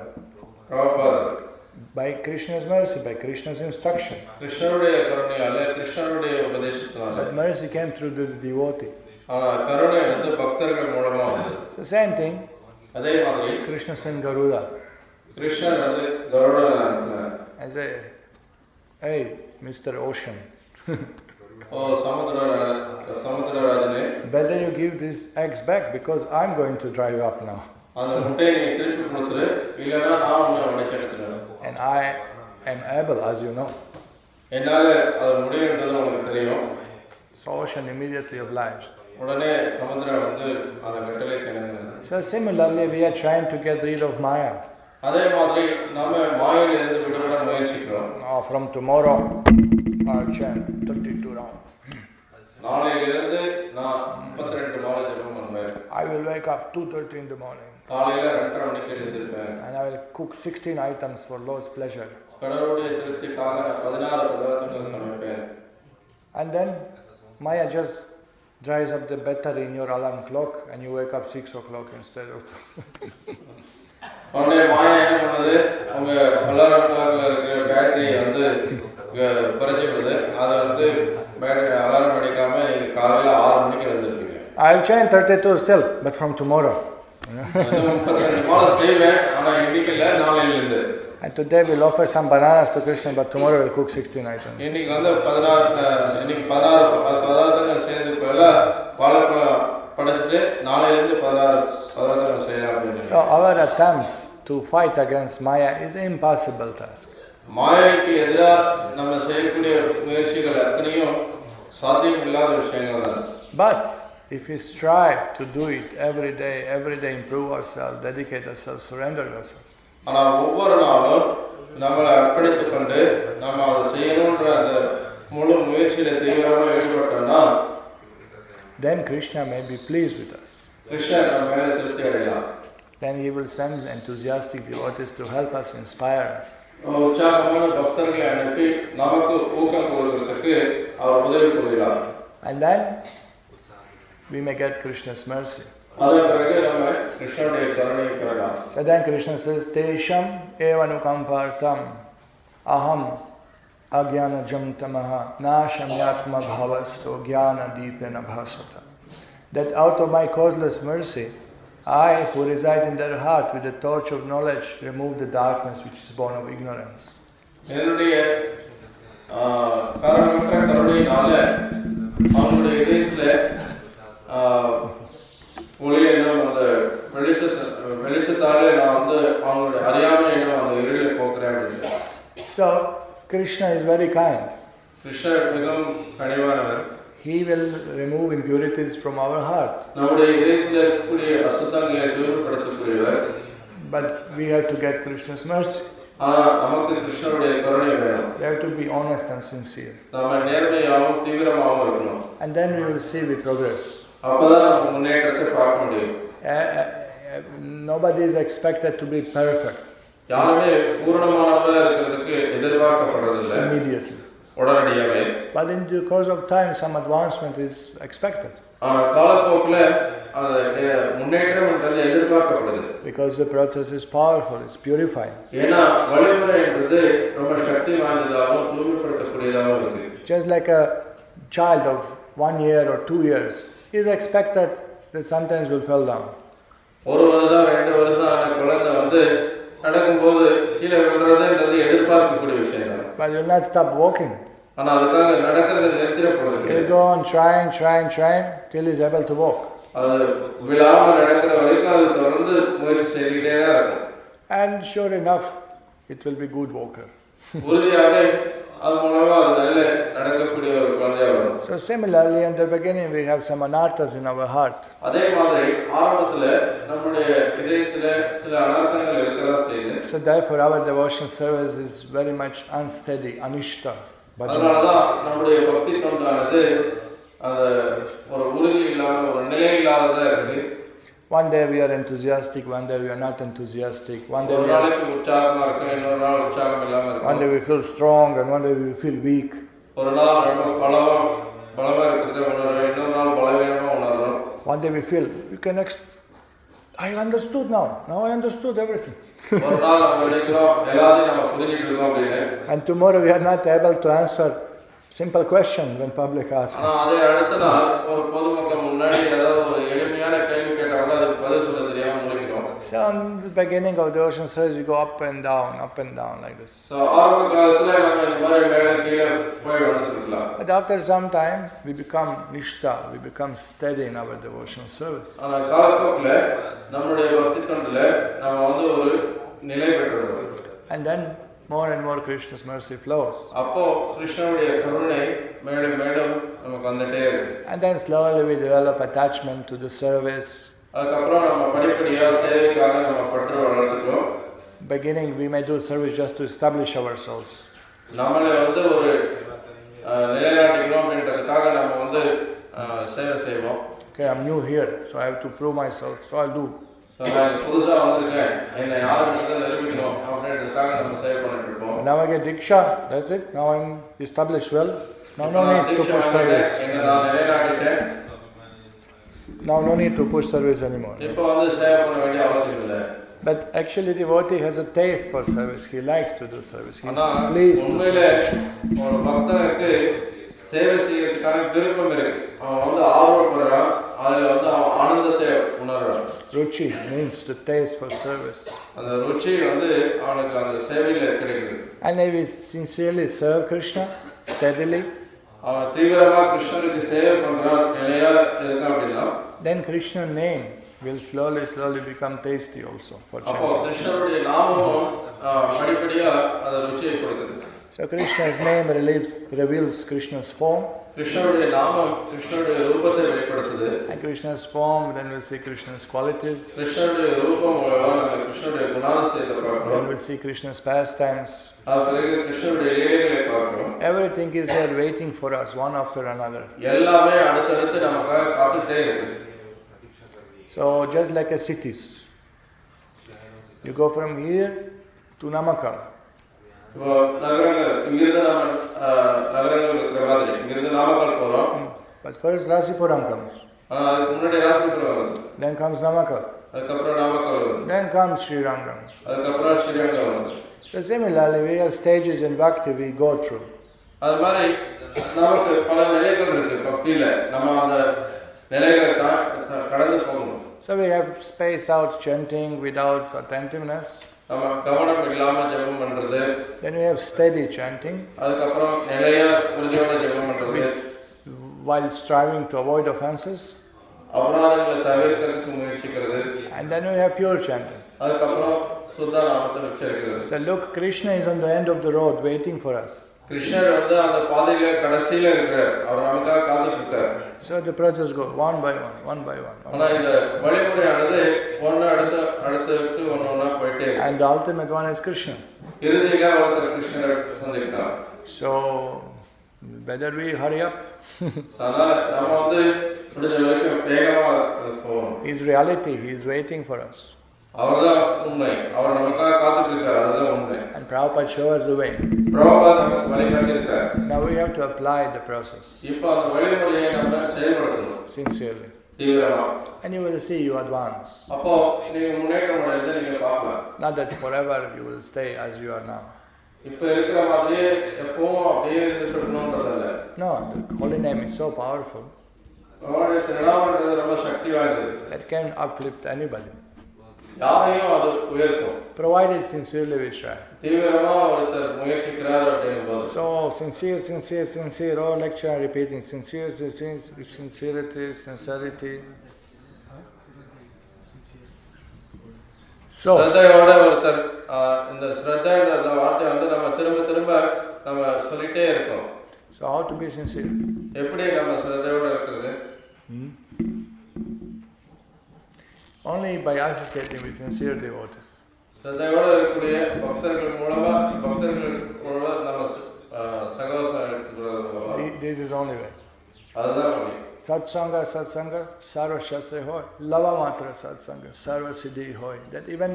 By Krishna's mercy, by Krishna's instruction. கிருஷ்ணனுடைய கருணையால, கிருஷ்ணனுடைய உபதேசத்தினால. But mercy came through the devotee. ஆனா கருணை வந்து பக்தர்கள் மூலமா வந்தது. So same thing. அதே மாதிரி Krishna sent Garuda. கிருஷ்ணன் வந்து கருடனை அனுப்பினார். And say, hey, Mr. Ocean. சமுத்திரராஜனே, better you give these eggs back because I'm going to dry you up now. அந்த முட்டையை நீ திருப்பி கொடுத்துரு, இல்லைன்னா நான் உன்னை உடைச்சு எடுத்துறேன். And I am able, as you know. என்னால அது முடியும்ன்றது உங்களுக்கு தெரியும். So Ocean immediately obliged. உடனே சமுத்திரம் வந்து அந்த கட்டளை கிணங்குறது. So similarly, we are trying to get rid of Maya. அதே மாதிரி நம்ம மாயையிலிருந்து விடுபட முயற்சிக்கிறோம். From tomorrow, I'll chant 32 rounds. நாளையிலிருந்து நான் 32 மாலை ஜெபம் பண்ணுவேன். I will wake up 2:30 in the morning. காலையில 2:30 மணிக்கு எழுந்திருப்பேன். And I will cook 16 items for Lord's pleasure. கடவுளுடைய திருப்திக்காக 16 பதார்த்தங்கள் சமைப்பேன். And then Maya just dries up the battery in your alarm clock and you wake up 6 o'clock instead of உடனே மாயா என்ன பண்ணுது, உங்க அலாரம் கிளாக்ல இருக்கிற பேட்டரி வந்து குறைச்சி விடுது. அதை வந்து அலாரம் அடிக்காம நீங்க காலையில 6 மணிக்கு எழுந்திருப்பீங்க. I'll chant 32 still, but from tomorrow. 32 மாலை செய்வேன், ஆனா இன்னைக்கு இல்ல, நாளையிலிருந்து. And today we'll offer some bananas to Krishna, but tomorrow we'll cook 16 items. இன்னைக்கு வந்து 16 பதார்த்தங்கள் சேர்ந்து போல வாழைப்பழம் படைச்சிட்டு நாளையிலிருந்து 16 பதார்த்தங்கள் செய்யலாம் அப்படின்னு. So our attempts to fight against Maya is an impossible task. மாயைக்கு எதிராக நம்ம செய்யக்கூடிய முயற்சிகள் அத்தனையும் சாத்தியம் இல்லாத விஷயங்கள் தான். But if we strive to do it every day improve ourselves, dedicate ourselves, surrender ourselves. ஆனால் ஒவ்வொரு நாளும் நம்மளை அர்ப்பணித்துக் கொண்டு நம்ம அதை செய்யணுன்ற அந்த முழு முயற்சியில தீவிரமாக ஈடுபட்டோம்னா then Krishna may be pleased with us. Krishnan நம்ம மேல திருப்தி அடையலாம். Then he will send enthusiastic devotees to help us, inspire us. உற்சாகமான பக்தர்களை அனுப்பி நமக்கு ஊக்கம் கொடுக்கிறதுக்கு அவர் உதவி புரியலாம். And then we may get Krishna's mercy. அதன் பிறகு நம்ம கிருஷ்ணனுடைய கருணையை பெறலாம். So then Krishna says, Tesham evanukampartam aham agyanajam tamaha nashamyatma bhavasto jnana deepena bhasvata. That out of my causeless mercy, I, who reside in their heart with the torch of knowledge, remove the darkness which is born of ignorance. என்னுடைய காரணமற்ற கருணையினால அவனுடைய இதயத்தில் ஒளி என்னும் அந்த வெளிச்சத்தாலே நான் வந்து அவனுடைய அறியாமை என்னும் அந்த இருளை போக்குறேன் அப்படின்னு. So Krishna is very kind. கிருஷ்ணர் மிகவும் கனிவானவர். He will remove impurities from our heart. நம்முடைய இதயத்தில் இருக்கக்கூடிய அசுத்தங்களை தூய்மைப்படுத்தக்கூடியவர். But we have to get Krishna's mercy. ஆனால் நமக்கு கிருஷ்ணருடைய கருணை வேணும். We have to be honest and sincere. நம்ம நேர்மையாகவும் தீவிரமாகவும் இருக்கணும். And then we will see we progress. அப்பதான் நம்ம முன்னேற்றத்தை பார்க்க முடியும். Nobody is expected to be perfect. யாருமே பூரணமானவராக இருக்கிறதுக்கு எதிர்பார்க்கப்படுறதில்லை. Immediately. உடனடியாகவே. But in due course of time, some advancement is expected. ஆனால் காலப்போக்கில் அந்த முன்னேற்றம்ன்றது எதிர்பார்க்கப்படுது. Because the process is powerful, it's purifying. ஏன்னா வழிமுறை என்பது ரொம்ப சக்தி வாய்ந்ததாகவும் தூய்மைப்படுத்தக்கூடியதாகவும் இருக்கு. Just like a child of 1 year or 2 years is expected that sometimes will fall down. ஒரு வருஷம் 2 வருஷம் ஆன குழந்தை வந்து நடக்கும்போது கீழே விழுறதுன்றது எதிர்பார்க்கக்கூடிய விஷயம் தான். But you will not stop walking. ஆனால் அதுக்காக நடக்கிறத நிறுத்திடப்படுறது. He will go on trying till he is able to walk. அது விழாமல் நடக்கிற வரைக்கும் அது தொடர்ந்து முயற்சி செய்துக்கிட்டே தான் இருக்கும். And sure enough, it will be good walker. உறுதியாக அது மூலமா அது நல்ல நடக்கக்கூடிய ஒரு குழந்தையா வரும். So similarly, in the beginning, we have some anarthas in our heart. அதே மாதிரி ஆரம்பத்துல நம்முடைய இதயத்துல சில அனர்த்தங்கள் இருக்கதான் செய்யுது. So therefore, our devotion service is very much unsteady, anishta. அதனாலதான் நம்முடைய பக்தி தொண்டானது அந்த ஒரு உறுதி இல்லாம ஒரு நிலை இல்லாததா இருக்கு. One day we are enthusiastic, one day we are not enthusiastic. One day உற்சாகமா இருக்கு, இன்னொரு நாள் உற்சாகம் இல்லாம இருக்கு. One day we feel strong and one day we feel weak. ஒரு நாள் ரொம்ப பலமா இருக்கிறது, இன்னொரு நாள் பலவீனமா உணர்றோம். One day we feel I understood now I understood everything. ஒரு நாள் நம்ம நினைக்கிறோம் எல்லாத்தையும் நம்ம புரிஞ்சிட்டு இருக்கோம் அப்படின்னு. And tomorrow we are not able to answer simple question when public asks us. அதே அடுத்த நாள் ஒரு பொதுமக்கள் முன்னாடி ஏதாவது ஒரு எளிமையான கேள்வி கேட்டா கூட அதுக்கு பதில் சொல்ல தெரியாம முழிக்கிறோம். So in the beginning of devotion service we go up and down like this. So ஆரம்ப காலத்துல நம்ம இந்த மாதிரி மேல கீழ போய் வந்துட்டு இருக்கலாம். But after some time we become nishtha, we become steady in our devotional service. ஆனா காலப்போக்குல நம்மளுடைய பக்தி தொண்டுல நாம வந்து ஒரு நிலை பெற்றுறோம். And then more and more Krishna's mercy flows. அப்போ கிருஷ்ணனுடைய கருணை மேலும் மேலும் நமக்கு வந்துட்டே இருக்கு. And then slowly we develop attachment to the service. அதுக்கப்புறம் நம்ம படிப்படியா சேவைக்காக நம்ம பற்று வளர்த்துக்கிறோம். Beginning we may do service just to establish ourselves. நம்மளை வந்து ஒரு நிலைநாட்டிக்கணும் அப்படின்றதுக்காக நம்ம வந்து சேவை செய்வோம். Okay, I'm new here, so I have to prove myself, so I'll do. நான் புதுசா வந்திருக்கேன், என்னை யாருக்கு நிரூபிக்கணும் அப்படின்றதுக்காக நம்ம சேவை பண்ணிட்டு இருப்போம். Now I get diksha, that's it. Now I'm established well. Now no need to push service. நான் நிலைநாட்டிட்டேன். Now no need to push service anymore. இப்போ வந்து சேவை பண்ண வேண்டிய அவசியம் இல்லை. But actually devotee has a taste for service. He likes to do service. He is pleased to serve. ஒரு பக்தனுக்கு சேவை செய்யறதுக்கான விருப்பம் இருக்கு. அவன் வந்து ஆர்வப்படுறான், அதில் வந்து அவன் ஆனந்தத்தை உணர்றான். Ruchi means to taste for service. அந்த ருச்சி வந்து அவனுக்கு அந்த சேவையில் கிடைக்குது. And if we sincerely serve Krishna steadily, அவன் தீவிரமாக கிருஷ்ணருக்கு சேவை பண்றான், நிலையா இருக்கான் அப்படின்னா, then Krishna name will slowly become tasty also for அப்போ chanting. கிருஷ்ணருடைய நாமமும் படிப்படியா அதை ருச்சியை கொடுக்குது. So Krishna's name reveals Krishna's form. கிருஷ்ணருடைய நாமம் கிருஷ்ணருடைய ரூபத்தை வெளிப்படுத்துது. And Krishna's form, then we'll see Krishna's qualities. கிருஷ்ணருடைய ரூபம் மூலமா நம்ம கிருஷ்ணருடைய குணாதிசயத்தை பார்க்கிறோம். Then we'll see Krishna's pastimes. பிறகு கிருஷ்ணருடைய லீலைகளை பார்க்கிறோம். Everything is there waiting for us, one after another. எல்லாமே அடுத்தடுத்து நமக்காக காத்துட்டே இருக்கு. So just like a cities, you go from here to Namakal. இப்போ நகரங்கள் இங்கிருந்து நம்ம நகரங்கள் இருக்கிற மாதிரி இங்கிருந்து நாமக்கல் போறோம். But first Rasipuram comes. அதுக்கு முன்னாடி ராசிபுரம் வருது. Then comes Namakal. அதுக்கப்புறம் நாமக்கல் வருது. Then comes Srirangam. அதுக்கப்புறம் ஸ்ரீரங்கம் வருது. So similarly, we have stages in Bhakti we go through. அது மாதிரி நமக்கு பல நிலைகள் இருக்கு பக்தியில. நம்ம அந்த நிலைகளை கடந்து போகணும். So we have space out chanting without attentiveness. நம்ம கவனம் இல்லாம ஜெபம் பண்றது. Then we have steady chanting. அதுக்கப்புறம் நிலையா உறுதியோட ஜெபம் பண்றது. While striving to avoid offenses. அபராதங்களை தவிர்க்கிறதுக்கு முயற்சிக்கிறது. And then we have pure chanting. அதுக்கப்புறம் சுத்த நாமத்தை உச்சரிக்கிறது. So look, Krishna is on the end of the road waiting for us. கிருஷ்ணர் வந்து அந்த பாதையில கடைசியில இருக்கிறார். அவர் நமக்காக காத்துட்டு இருக்கார். So the process goes one by one. ஆனா இந்த வழிமுறையானது ஒன்னு அடுத்து ஒன்னொன்னா போயிட்டே இருக்கு. And the ultimate one is Krishna. இறுதியாக ஒருத்தர் கிருஷ்ணரை சந்திக்கிறார். So better we hurry up. அதனால நம்ம வந்து முடிஞ்ச வரைக்கும் வேகமா போகணும். His reality, he is waiting for us. அவர்தான் உண்மை. அவர் நமக்காக காத்துட்டு இருக்கார். அதுதான் உண்மை. And Prabhupada show us the way. Prabhupad நமக்கு வழிகாட்டி இருக்கார். Now we have to apply the process. இப்போ அந்த வழிமுறையை நம்ம செயல்படுத்தணும். Sincerely. தீவிரமா. And you will see you advance. அப்போ நீங்க முன்னேற்றம் அடையறதை நீங்க பார்க்கலாம். Not that forever you will stay as you are now. இப்போ இருக்கிற மாதிரியே எப்பவும் அப்படியே இருக்கணும்ன்றதில்ல. No, the holy name is so powerful. அவருடைய திருநாமன்றது ரொம்ப சக்தி வாய்ந்தது. That can uplift anybody. யாரையும் அது உயர்த்தும். Provided sincerely we try. தீவிரமா ஒருத்தர் முயற்சிக்கிறார் அப்படிங்கும்போது. So sincere, all lecture repeating sincerity. So ஸ்ரத்தையோட ஒருத்தர் இந்த ஸ்ரத்தைன்ற வார்த்தை வந்து நம்ம திரும்ப நம்ம சொல்லிட்டே இருக்கோம். So how to be sincere? எப்படி நம்ம ஸ்ரத்தையோட இருக்கிறது? Only by associating with sincere devotees. ஸ்ரத்தையோட இருக்கக்கூடிய பக்தர்கள் மூலமா நம்ம சகவாசம் எடுத்துக்கிறது மூலமா. This is only way. அதுதான் வழி. Satsanga, sarva shastra hoy, lava matra satsanga, sarva siddhi hoy. That even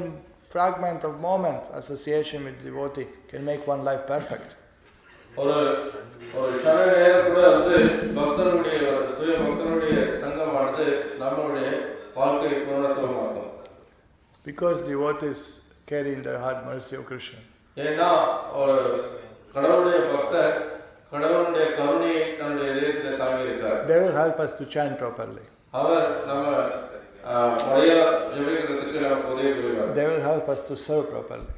fragment of moment association with devotee can make one life perfect. ஒரு க்ஷண நேரம் கூட வந்து பக்தருடைய சங்கமானது நம்மளுடைய வாழ்க்கை பூர்ணத்துவமாகும். Because devotees carry in their heart mercy of Krishna. ஏன்னா ஒரு கடவுளுடைய பக்தர் கடவுளுடைய கருணையை தன்னுடைய இதயத்தில் தாங்கி இருக்கார். They will help us to chant properly. அவர் நம்ம முறையா ஜெபிக்கிறதுக்கு நமக்கு உதவி புரிவார். They will help us to serve properly.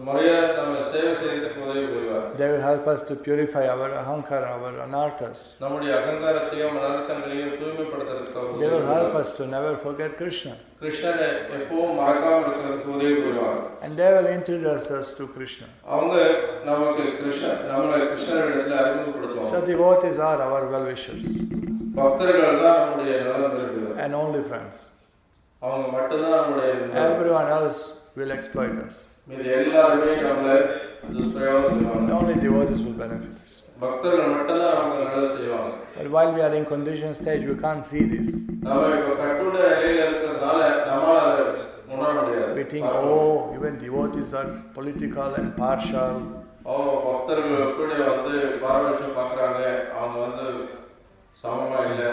முறையா நம்ம சேவை செய்யறதுக்கு உதவி புரிவார். They will help us to purify our ahankara, our anarthas. நம்முடைய அகங்காரத்தையும் அனர்த்தங்களையும் தூய்மைப்படுத்துறதுக்கு They will help us to never forget Krishna. கிருஷ்ணனை எப்பவும் மறக்காம இருக்கிறதுக்கு உதவி புரிவார். And they will introduce us to Krishna. அவங்க நமக்கு கிருஷ்ணனிடத்துல அறிமுகப்படுத்துவாங்க. So devotees are our well-wishers. பக்தர்கள் தான் நம்முடைய நலம் விரும்புகிறவர்கள். And only friends. அவங்க மட்டும்தான் நம்முடைய Everyone else will exploit us. மீதி எல்லாருமே நம்மளை துஷ்பிரயோகம் செய்வாங்க. Only devotees will benefit us. பக்தர்கள் மட்டும்தான் நமக்கு நல்லது செய்வாங்க. But while we are in conditioned stage, we can't see this. நம்ம இப்ப கட்டுண்ட நிலையில இருக்கிறதுனால நம்மால அதை உணர முடியாது. We think, even devotees are political and partial. பக்தர்கள் கூட வந்து பாரபட்சம் பார்க்கறாங்க, அவங்க வந்து சமமா இல்லை.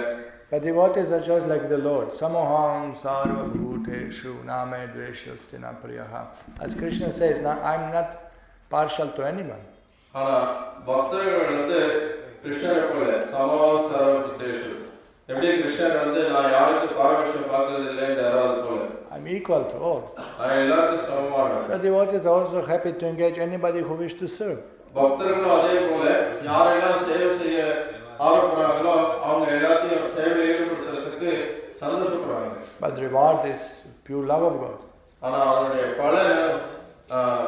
But devotees are just like the Lord. Samoham sarva bhuteshu name dveshasti na priyaha. As Krishna says, I am not partial to anyone. ஆனா பக்தர்கள் வந்து கிருஷ்ணரை போல சமோஹம் சர்வ பூதேஷு எப்படி கிருஷ்ணர் வந்து நான் யாருக்கு பாரபட்சம் பார்க்கிறது இல்லைன்னு யாராவது போல I'm equal to all. நான் எல்லாருக்கும் சமமானவன். So devotees are also happy to engage anybody who wish to serve. பக்தர்களும் அதே போல யாரெல்லாம் சேவை செய்ய ஆரம்பிக்கிறாங்களோ அவங்க எல்லாத்தையும் சேவையில் ஈடுபடுத்துறதுக்கு சந்தோஷப்படுறாங்க. But the reward is pure love of God. ஆனா அதனுடைய பலன்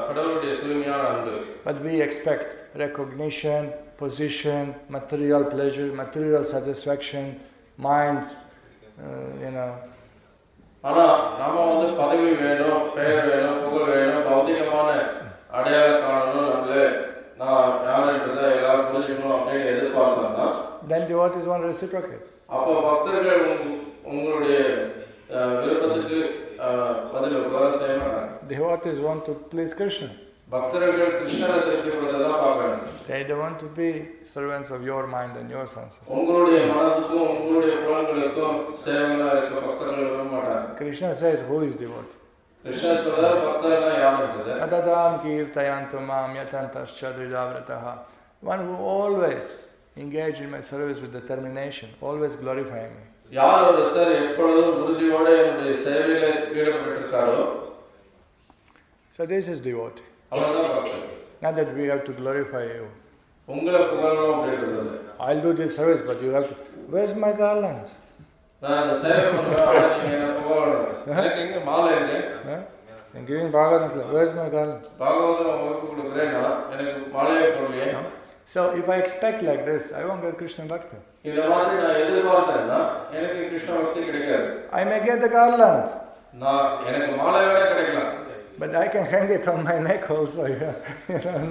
கடவுளுடைய தூய்மையான அன்பு. But we expect recognition, position, material pleasure, material satisfaction, mind, ஆனா நாம வந்து பதவி வேணும், பெயர் வேணும், புகழ் வேணும், பௌதிகமான அடையாளம் காணணும், நான் யாருன்றதை எல்லாரும் புரிஞ்சுக்கணும் அப்படின்னு எதிர்பார்த்தாங்கன்னா then devotees want to reciprocate. அப்போ பக்தர்கள் உங்களுடைய விருப்பத்துக்கு பதில் உபகாரம் செய்ய மாட்டாங்க. Devotees want to please Krishna. பக்தர்கள் கிருஷ்ணரை திருப்திப்படுத்ததா பார்க்கறாங்க. They don't want to be servants of your mind and your senses. உங்களுடைய மனதுக்கும் உங்களுடைய புலன்களுக்கும் சேவகனா இருக்க பக்தர்கள் விரும்ப மாட்டாங்க. Krishna says, who is devotee? Krishna சொல்றார் பக்தர்னா யாருன்றது. Sadatam kirtayantu mam yatantascha dridavratah. One who always engage in my service with determination, always glorify me. யார் ஒருத்தர் எப்பொழுதும் உறுதியோட என்னுடைய சேவையில ஈடுபட்டிருக்காரோ, so this is devotee. அவர்தான் பக்தர். Not that we have to glorify you. உங்களை புகழணும் அப்படின்றது. I'll do this service, but you have to. Where's my garland? நான் அந்த சேவை பண்றேன், நீங்க என்ன புகழணும். எனக்கு எங்க மாலை எங்க? I'm giving Bhagavatam. Where's my garland? Bhagavatam உங்களுக்கு கொடுக்குறேன்னா எனக்கு மாலையை போடலையே. So if I expect like this, I won't get Krishna Bhakti. இந்த மாதிரி நான் எதிர்பார்த்தேன்னா எனக்கு கிருஷ்ண பக்தி கிடைக்காது. I may get the garland. நான் எனக்கு மாலை வேணா கிடைக்கலாம். But I can hang it on my neck also.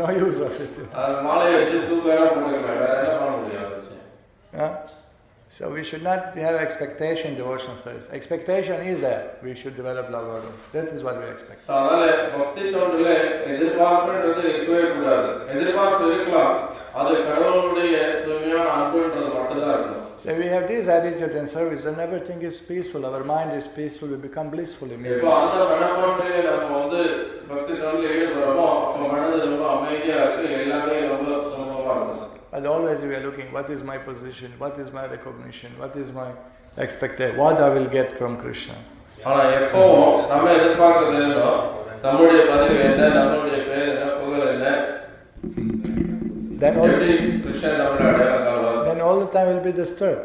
No use of it. அந்த மாலையை வச்சு தூக்க வேணா போட்டுக்கலாம். வேற என்ன பண்ண முடியாது. So we should not have expectation in devotional service. Expectation is there. We should develop love for God. That is what we expect. அதனால பக்தி தொண்டுல எதிர்பார்ப்புன்றது இருக்கவே கூடாது. எதிர்பார்ப்பு இருக்கலாம். அது கடவுளுடைய தூய்மையான அன்புன்றது மட்டும்தான் இருக்கணும். So we have this attitude in service, and everything is peaceful. Our mind is peaceful. We become blissful immediately. இப்போ அந்த மனப்பான்மையில நம்ம வந்து பக்தி தொண்டுல ஈடுபடுறோமோ அப்ப மனது ரொம்ப அமைதியா இருக்கு, எல்லாமே ரொம்ப சுமூகமா இருக்கும். But always we are looking, what is my position, what is my recognition, what is my expectation, what I will get from Krishna. ஆனா எப்பவும் நம்ம எதிர்பார்க்கிறது என்ன? நம்முடைய பதவி என்ன, நம்முடைய பேர் என்ன, புகழ் என்ன? Then all the time will be disturbed.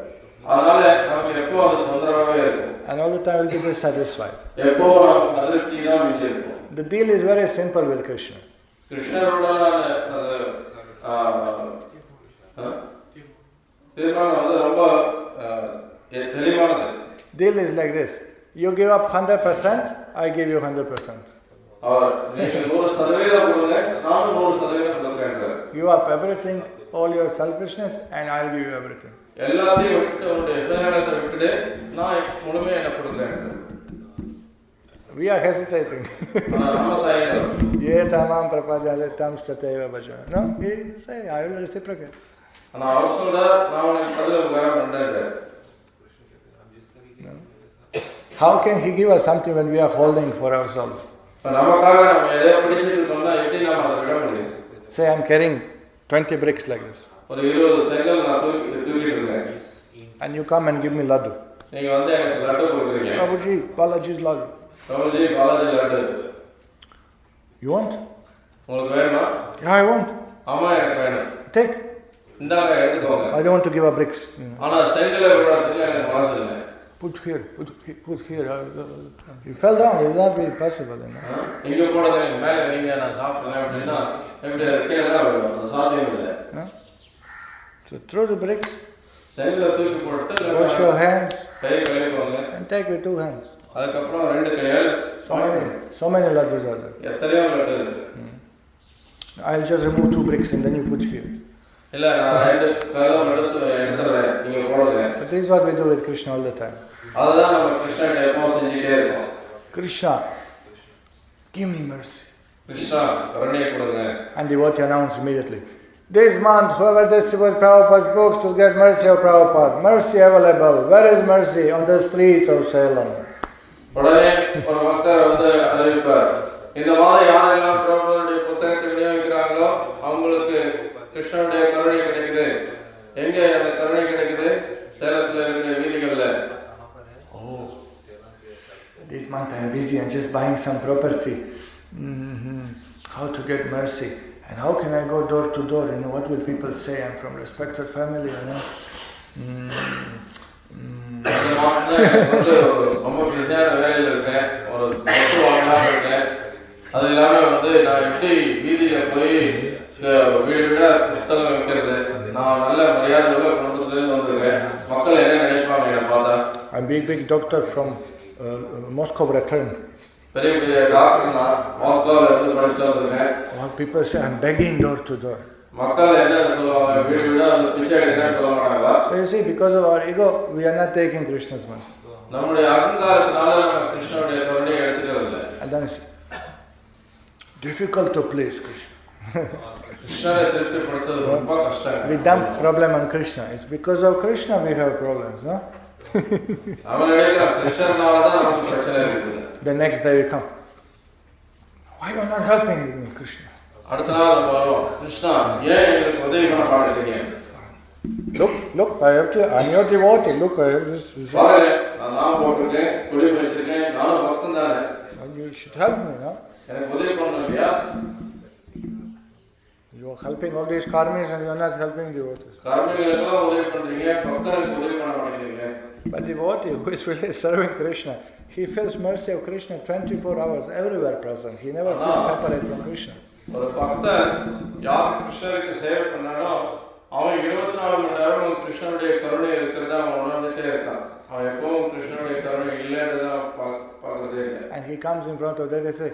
அதனால நமக்கு எப்பவும் அது தொந்தரவாவே இருக்கும். And all the time will be dissatisfied. எப்பவும் நமக்கு அதிருப்தி தான் இருக்கும். The deal is very simple with Krishna. கிருஷ்ணரோடான தீர்மானம் வந்து ரொம்ப தெளிவானது. Deal is like this. You give up 100%, I give you 100%. அவர் நீங்க 100% கொடுங்க, நானும் 100% கொடுக்கிறேன். Give up everything, all your selfishness, and I'll give you everything. எல்லாத்தையும் விட்டு உங்களுடைய சுயநலத்தை விட்டுடு, நான் முழுமையா என்ன கொடுக்கிறேன். We are hesitating. Ye tamam prapadale tam stateva bhaja. No, he say I will reciprocate. ஆனா அவர் சொல்றார் நான் உனக்கு பதில் உபகாரம் பண்றேன். How can he give us something when we are holding for ourselves? நமக்காக நம்ம எதை பிடிச்சிட்டு இருக்கோம்னா எப்படி நாம அதை விட முடியும்? Say I'm carrying 20 bricks like this. ஒரு 20 செங்கல் நான் தூக்கிட்டு இருக்கேன். And you come and give me laddu. நீங்க வந்து எனக்கு லட்டு கொடுக்குறீங்க. Prabhuji, Balaji's laddu. Prabhuji, Balaji laddu. You want? உங்களுக்கு வேணுமா? Yeah, I want. ஆமா எனக்கு வேணும். Take. இந்தாங்க எடுத்துக்கோங்க. I don't want to give up bricks. ஆனா செங்கலை விடுறதுக்கு எனக்கு மனசு இல்லை. Put here. You fell down. It will not be possible. இங்க போடுங்க, மேல நீங்க நான் சாப்பிடுறேன் அப்படின்னா எப்படி கீழே தான் விடும். அது சாத்தியம் இல்லை. So throw the bricks. செங்கலை தூக்கி போட்டு wash your hands. Guy கழுவிக்கோங்க. And take with 2 hands. அதுக்கப்புறம் 2 கையால் so many laddus are there. எத்தனையோ லட்டு இருக்கு. I'll just remove 2 bricks and then you put here. இல்ல நான் 2 கல்லம் எடுத்துறேன், நீங்க போடுங்க. So this is what we do with Krishna all the time. அதுதான் நம்ம கிருஷ்ணனை எப்பவும் செஞ்சிட்டே இருக்கோம். Krishna, give me mercy. Krishna கருணையை கொடுங்க. And devotee announce immediately, this month whoever distributes Prabhupada's books will get mercy of Prabhupada. Mercy available. Where is mercy? On the streets of Salem. உடனே ஒரு பக்தர் வந்து அறிவிப்பார், இந்த மாதிரி யாரெல்லாம் பிரபுடைய புத்தகத்தை விநியோகிக்கிறாங்களோ அவங்களுக்கு கிருஷ்ணனுடைய கருணை கிடைக்குது. எங்க அந்த கருணை கிடைக்குது? சேலத்தில் இருக்கிற வீதிகள் this month I'm busy and just buying some property. How to get mercy? And how can I go door to door? What will people say? I'm from respected family, ரொம்ப பிஸியான வேலையில் இருக்கேன், ஒரு பத்து வாங்கலாம்னு இருக்கேன். அது இல்லாமல் நான் எப்படி வீதியில் போய் வீடு வீடாக புத்தகம் வைக்கிறது, நான் நல்ல மரியாதையோட குடும்பத்துலேருந்து வந்திருக்கேன், மக்கள் என்ன நினைப்பாங்க என்னை பார்த்தா. I'm big doctor from Moscow returned. பெரிய பெரிய டாக்டர் நான் மாஸ்கோவில் இருந்து படிச்சுட்டு வந்திருக்கேன். People say I'm begging door to door. மக்கள் என்ன சொல்லுவாங்க, வீடு வீடாக பிச்சை எடுக்கிறேன்னு சொல்ல மாட்டாங்களா? So you see, because of our ego, we are not taking Krishna's mercy. நம்முடைய அகங்காரத்தினால நம்ம கிருஷ்ணனுடைய கருணையை எடுத்துக்கிறது. And then it's difficult to please Krishna. கிருஷ்ணரை திருப்திப்படுத்துறது ரொம்ப கஷ்டம். We dump problem on Krishna. It's because of Krishna we have problems, no? அவன் நினைக்கிறான் கிருஷ்ணனால தான் நமக்கு பிரச்சனை இருக்குது. The next day we come. Why you are not helping me, Krishna? அடுத்த நாள் நம்ம வருவோம், கிருஷ்ணா ஏன் எங்களுக்கு உதவி பண்ண மாட்டேங்கிறீங்க? Look, I'm your devotee. Look, I have this. பாருங்க, நான் போட்டிருக்கேன், குடி வச்சிருக்கேன், நானும் பக்தன் தானே. You should help me, no? எனக்கு உதவி பண்ணணும் இல்லையா? You are helping all these karmis and you are not helping devotees. கர்மிகளுக்கெல்லாம் உதவி பண்றீங்க, பக்தனுக்கு உதவி பண்ண மாட்டேங்கிறீங்க. But devotee who is really serving Krishna, he feels mercy of Krishna 24 hours, everywhere present. He never feels separate from Krishna. ஒரு பக்தன் யார் கிருஷ்ணருக்கு சேவை பண்ணாலும் அவன் 24 மணி நேரம் கிருஷ்ணனுடைய கருணை இருக்கிறதா அவன் உணர்ந்துட்டே இருக்கான். அவன் எப்பவும் கிருஷ்ணனுடைய கருணை இல்லைன்றதா பார்க்கறதே இல்லை. And he comes in front of them and say,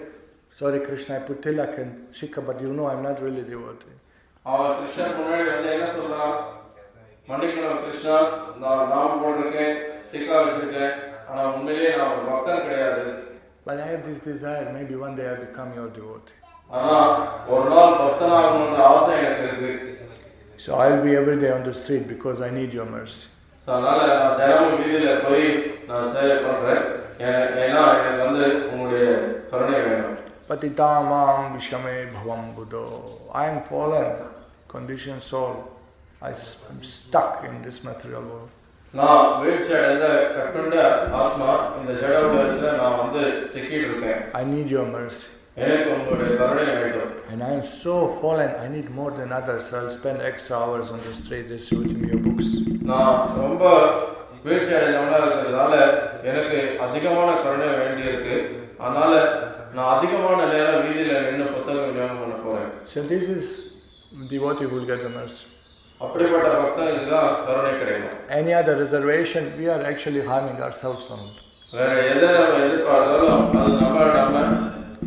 sorry Krishna, I put tilak and shikha, but you know I'm not really devotee. அவன் கிருஷ்ணன் முன்னாடி என்ன சொல்றான், மன்னிக்கணும் கிருஷ்ணா, நான் நாம போட்டிருக்கேன், சிக்கா வச்சிருக்கேன், ஆனா உண்மையிலேயே நான் ஒரு பக்தன் கிடையாது. But I have this desire, maybe one day I become your devotee. ஆனா ஒரு நாள் பக்தனாகணும்ன்ற ஆசை எனக்கு இருக்கு. So I'll be every day on the street because I need your mercy. அதனால நான் தினமும் வீதியில போய் நான் சேவை பண்றேன், ஏன்னா எனக்கு உங்களுடைய கருணை வேணும். Patitamam vishame bhavam buddho. I am fallen, conditioned soul. I'm stuck in this material world. நான் வீழ்ச்சி அடைந்த கட்டுண்ட ஆத்மா, இந்த ஜட உலகத்துல நான் சிக்கிட்டு இருக்கேன். I need your mercy. எனக்கு உங்களுடைய கருணை வேண்டும். And I am so fallen, I need more than others. So I'll spend extra hours on the street distributing your books. நான் ரொம்ப வீழ்ச்சி அடைந்தவனா இருக்கிறதுனால எனக்கு அதிகமான கருணை வேண்டி இருக்கு. அதனால நான் அதிகமான நேரம் வீதியில நின்று புத்தகம் விநியோகம் பண்ண போறேன். So this is devotee who will get the mercy. அப்படிப்பட்ட பக்தனுக்கு தான் கருணை கிடைக்கும். Any other reservation, we are actually harming ourselves on it. வேற எதை நம்ம எதிர்பார்த்தாலும் அது நம்ம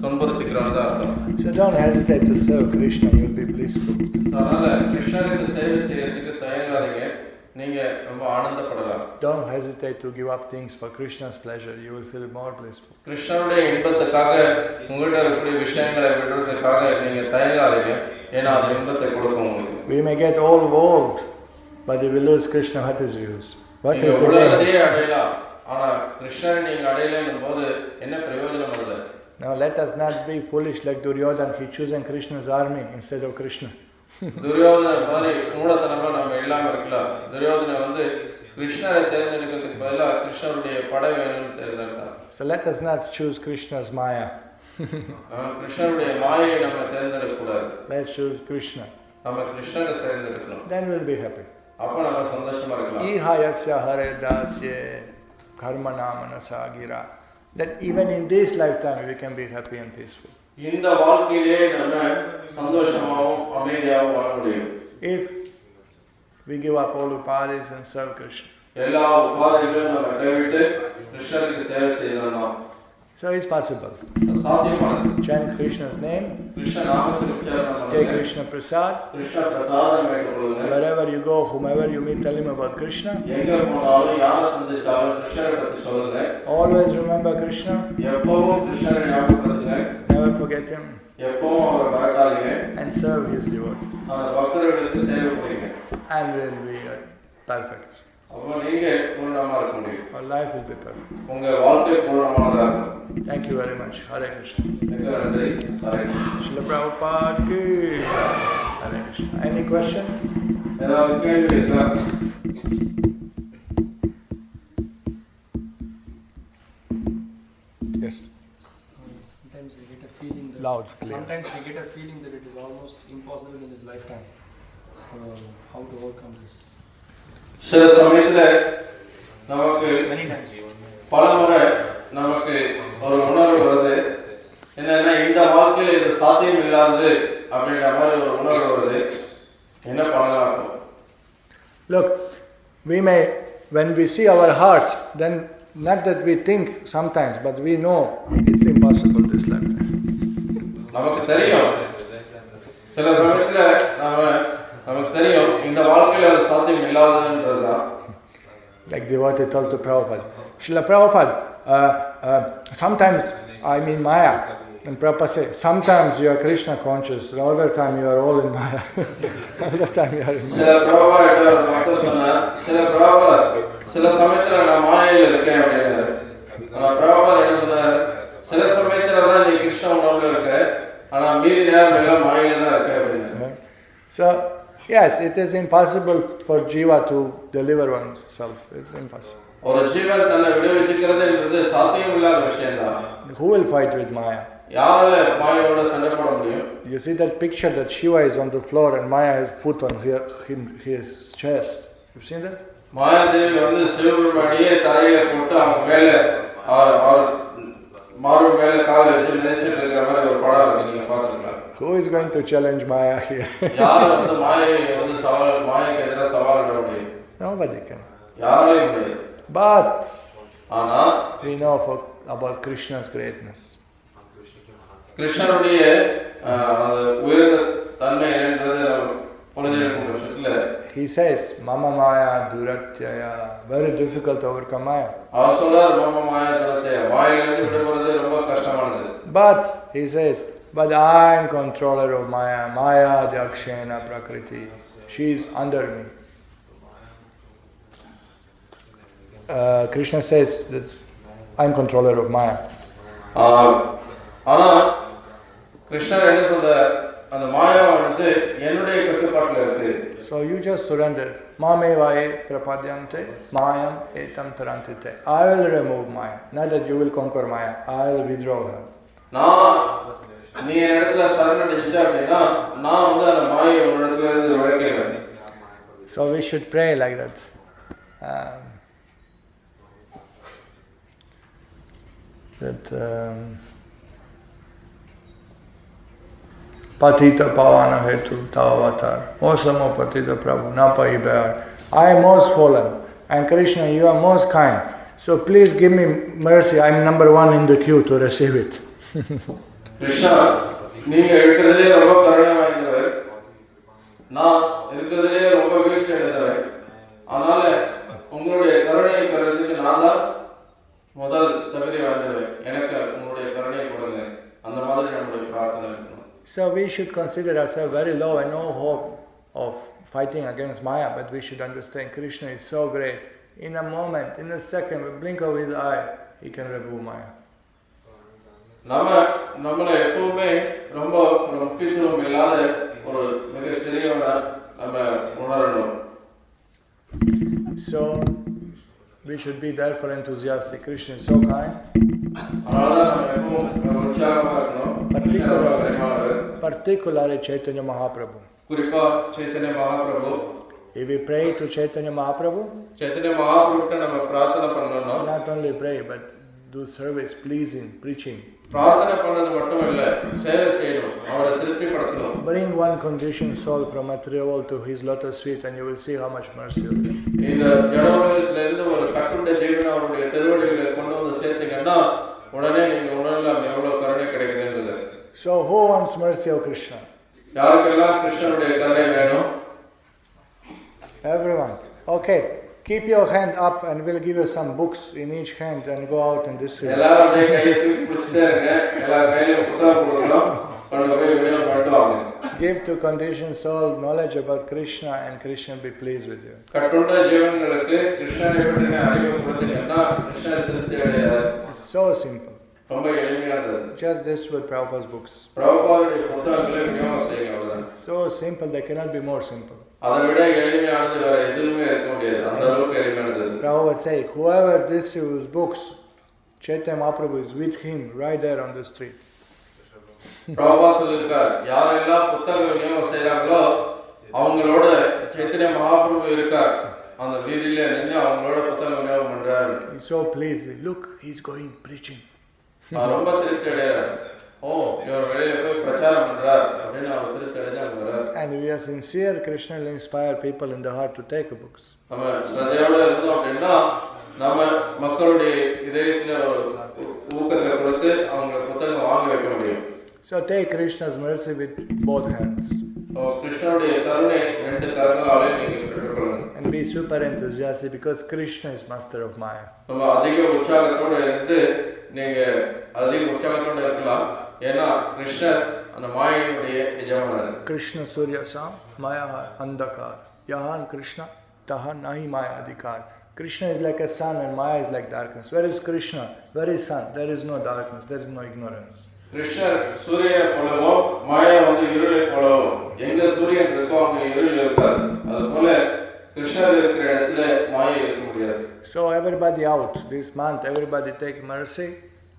துன்புறுத்திக்கிறோம் தான் அர்த்தம். So don't hesitate to serve Krishna, you will be blissful. அதனால கிருஷ்ணருக்கு சேவை செய்யறதுக்கு தயங்காதீங்க, நீங்க ரொம்ப ஆனந்தப்படலாம். Don't hesitate to give up things for Krishna's pleasure, you will feel more blissful. கிருஷ்ணனுடைய இன்பத்துக்காக உங்கள்கிட்ட இருக்கக்கூடிய விஷயங்களை விடுறதுக்காக நீங்க தயங்காதீங்க, ஏன்னா அது இன்பத்தை கொடுக்கும் உங்களுக்கு. We may get all world, but if we lose Krishna, what is use? What is the உலகத்தையே அடையலாம், ஆனா கிருஷ்ணனை நீங்க அடையலைன்னும் போது என்ன பிரயோஜனம் இல்லை. Now let us not be foolish like Duryodhana. He chosen Krishna's army instead of Krishna. Duryodhana மாதிரி மூடத்தனமா நம்ம இல்லாம இருக்கலாம். துரியோதன கிருஷ்ணரை தேர்ந்தெடுக்கிறதுக்கு பதிலாக கிருஷ்ணருடைய படை வேணும்னு தேர்ந்தெடுத்தார். So let us not choose Krishna's Maya. கிருஷ்ணருடைய மாயை நம்ம தேர்ந்தெடுக்க கூடாது. Let's choose Krishna. நம்ம கிருஷ்ணரை தேர்ந்தெடுக்கணும். Then we'll be happy. அப்ப நம்ம சந்தோஷமா இருக்கலாம். Iha yatsya hare dasye karmana manasa gira. That even in this lifetime we can be happy and peaceful. இந்த வாழ்க்கையிலே நம்ம சந்தோஷமாவும் அமைதியாகவும் வாழ முடியும். If we give up all upadhis and serve Krishna. எல்லா உபாதைகளையும் நம்ம கைவிட்டு கிருஷ்ணருக்கு சேவை செய்யணும்னா so it's possible. சாத்தியமானது. Chant Krishna's name. கிருஷ்ண நாமத்தை உச்சாரணம் பண்ணுங்க. Take Krishna prasad. கிருஷ்ண பிரசாதம் எடுத்துக்கொள்ளுங்க. Wherever you go, whomever you meet, tell him about Krishna. எங்க போனாலும் யாரை சந்திச்சாலும் கிருஷ்ணரை பத்தி சொல்லுங்க. Always remember Krishna. எப்பவும் கிருஷ்ணரை ஞாபகப்படுத்துங்க. Never forget him. எப்பவும் அவரை மறக்காதீங்க. And serve his devotees. அந்த பக்தர்களுக்கு சேவை பண்ணுங்க. And will be perfect. அப்போ நீங்க பூர்ணமா இருக்க முடியும். Our life will be perfect. உங்க வாழ்க்கை பூர்ணமானதா இருக்கும். Thank you very much. Hare Krishna. நன்றி. Hare Krishna. Srila Prabhupada ki. Hare Krishna. Any question? ஏதாவது கேள்வி இருக்கா? Yes. Sometimes we get a feeling that Loud, clear. sometimes we get a feeling that it is almost impossible in this lifetime. So how to overcome this? சில சமயத்துல நமக்கு Many times. பல முறை நமக்கு ஒரு உணர்வு வருது, என்னன்னா இந்த வாழ்க்கையில இது சாத்தியம் இல்லாதது அப்படின்ற மாதிரி ஒரு உணர்வு வருது. என்ன பண்ணலாம்? Look, we may, when we see our heart, then not that we think sometimes, but we know it's impossible this lifetime. நமக்கு தெரியும், சில சமயத்துல நமக்கு தெரியும் இந்த வாழ்க்கையில அது சாத்தியம் இல்லாததுன்றதுதான். Like devotee told to Prabhupada, Srila Prabhupada, sometimes I mean Maya. And Prabhupada said, sometimes you are Krishna conscious, the other time you are all in Maya. Other time you are in Maya. சில சமயத்துல நான் மாயையில இருக்கேன் அப்படின்னாரு. ஆனா பிரபுபாதர் என்ன சொன்னார், சில சமயத்துல தான் நீ கிருஷ்ண உணர்வுல இருக்க, ஆனா மீதி நேரம் எல்லாம் மாயையில தான் இருக்க அப்படின்னாரு. So yes, it is impossible for jiva to deliver oneself. It's impossible. ஒரு ஜீவன் தன்னை விடுவிச்சுக்கிறதுன்றது சாத்தியம் இல்லாத விஷயம்தான். Who will fight with Maya? யாரால மாயோட சண்டை போட முடியும்? You see that picture that Shiva is on the floor and Maya has foot on his chest. You've seen that? Mayadevi வந்து சிவபெருமானியே தரையில போட்டு அவங்க மேல அவர் மாறு மேல கால் வச்சு நினைச்சிட்டு இருக்கிற மாதிரி ஒரு படம் இருக்கு, நீங்க பாத்துருக்கலாம். Who is going to challenge Maya here? யார் வந்து மாயை வந்து மாயைக்கு எதிராக சவால் விட முடியும்? Nobody can. யாராலையும் முடியாது. But ஆனா we know about Krishna's greatness. கிருஷ்ணனுடைய அந்த உயர்ந்த தன்மை என்னன்றது புரிஞ்சிருக்கும் பட்சத்துல He says, Mama Maya Duratyaya. Very difficult to overcome Maya. அவர் சொல்றார், மம மாயா துரத்தைய, மாயிலிருந்து விடுபடுறது ரொம்ப கஷ்டமானது. But he says, but I am controller of Maya. Maya Jakshena Prakriti. She is under me. Krishna says that I am controller of Maya. ஆனா கிருஷ்ணர் என்ன சொல்றார், அந்த மாயா வந்து என்னுடைய கட்டுப்பாட்டுல இருக்கு. So you just surrender. Mamevaye prapadyante mayam etam tarantite. I will remove Maya. Not that you will conquer Maya. I will withdraw her. நீ என் இடத்துல சரணடைஞ்சிட்ட அப்படின்னா நான் வந்து அந்த மாயை ஒரு இடத்துல இருந்து விளக்கிறேன். So we should pray like that. Patita Pavana Hetu Tavatar. Osamo Patita Prabhu Napai Bear. I am most fallen. And Krishna, you are most kind. So please give me mercy. I am number one in the queue to receive it. Krishna, நீங்க இருக்கிறதே ரொம்ப கருணை வாய்ந்தவர், நான் இருக்கிறதே ரொம்ப வீழ்ச்சி அடைந்தவர். அதனால உங்களுடைய கருணையை பெறதுக்கு நான் தான் முதல் தகுதி வாய்ந்தவர். எனக்கு உங்களுடைய கருணையை கொடுங்க. அந்த மாதிரி நம்முடைய பிரார்த்தனை இருக்கணும். So we should consider ourselves very low and no hope of fighting against Maya, but we should understand Krishna is so great. In a moment, in a second, with a blink of his eye, he can remove Maya. நம்மளை எப்பவுமே ரொம்ப முக்கியத்துவம் இல்லாத ஒரு மிக சிறியவனை நம்ம உணரணும். So we should be therefore enthusiastic. Krishna is so kind. Particularly Chaitanya Mahaprabhu. If we pray to Chaitanya Mahaprabhu, not only pray but do service, pleasing, preaching. Bring one conditioned soul from material world to his lotus feet and you will see how much mercy you will get. So who wants mercy of Krishna? Everyone. Okay. Keep your hand up and we'll give you some books in each hand and go out and distribute. Give to conditioned soul knowledge about Krishna and Krishna be pleased with you. It's so simple. Just this with Prabhupada's books. It's so simple, they cannot be more simple. Prabhupada say, whoever distributes books Chaitanya Mahaprabhu is with him right there on the street. Prabha சொல்லியிருக்கார், யாரெல்லாம் புத்தக விநியோகம் செய்கிறாங்களோ அவங்களோட சைத்தன்ய மகாபிரபு இருக்கார். அந்த வீதியில நின்று அவங்களோட புத்தக விநியோகம் பண்றாரு. He's so pleased. Look, he's going preaching. ரொம்ப திருப்தி அடைகிறார். ஓ, இவர் வெளியில போய் பிரச்சாரம் பண்றார் அப்படின்னு அவர் திருப்தி அடைஞ்சு அங்க வர்றார். And we are sincere, Krishna will inspire people in the heart to take books. நம்ம ஸ்ரத்தையோட இருந்தோம் அப்படின்னா நம்ம மக்களுடைய இதயத்துல ஊக்கத்தை கொடுத்து அவங்க புத்தகம் வாங்க வைக்க முடியும். So take Krishna's mercy with both hands. கிருஷ்ணனுடைய கருணை ரெண்டு கரங்களாலே நீங்க பெற்றுக்கொள்ளுங்க. And be super enthusiastic because Krishna is master of Maya. நம்ம அதிக உற்சாகத்தோட இருந்து நீங்க அதிக உற்சாகத்தோட இருக்கலாம். ஏன்னா கிருஷ்ணர் அந்த மாயையினுடைய எஜமானர். Krishna Surya Sam Maya Andakar. Yahan Krishna Tahan Nahi Maya Adhikar. Krishna is like a sun and Maya is like darkness. Where is Krishna? Where is sun? There is no darkness. There is no ignorance. கிருஷ்ணர் சூரியனை போலவும் மாயா இருளை போலவும். எங்க சூரியன் இருக்கோ அங்க இருள் இருக்காது. அது போல கிருஷ்ணர் இருக்கிற இடத்துல மாயை இருக்க முடியாது. So everybody out this month, everybody take mercy,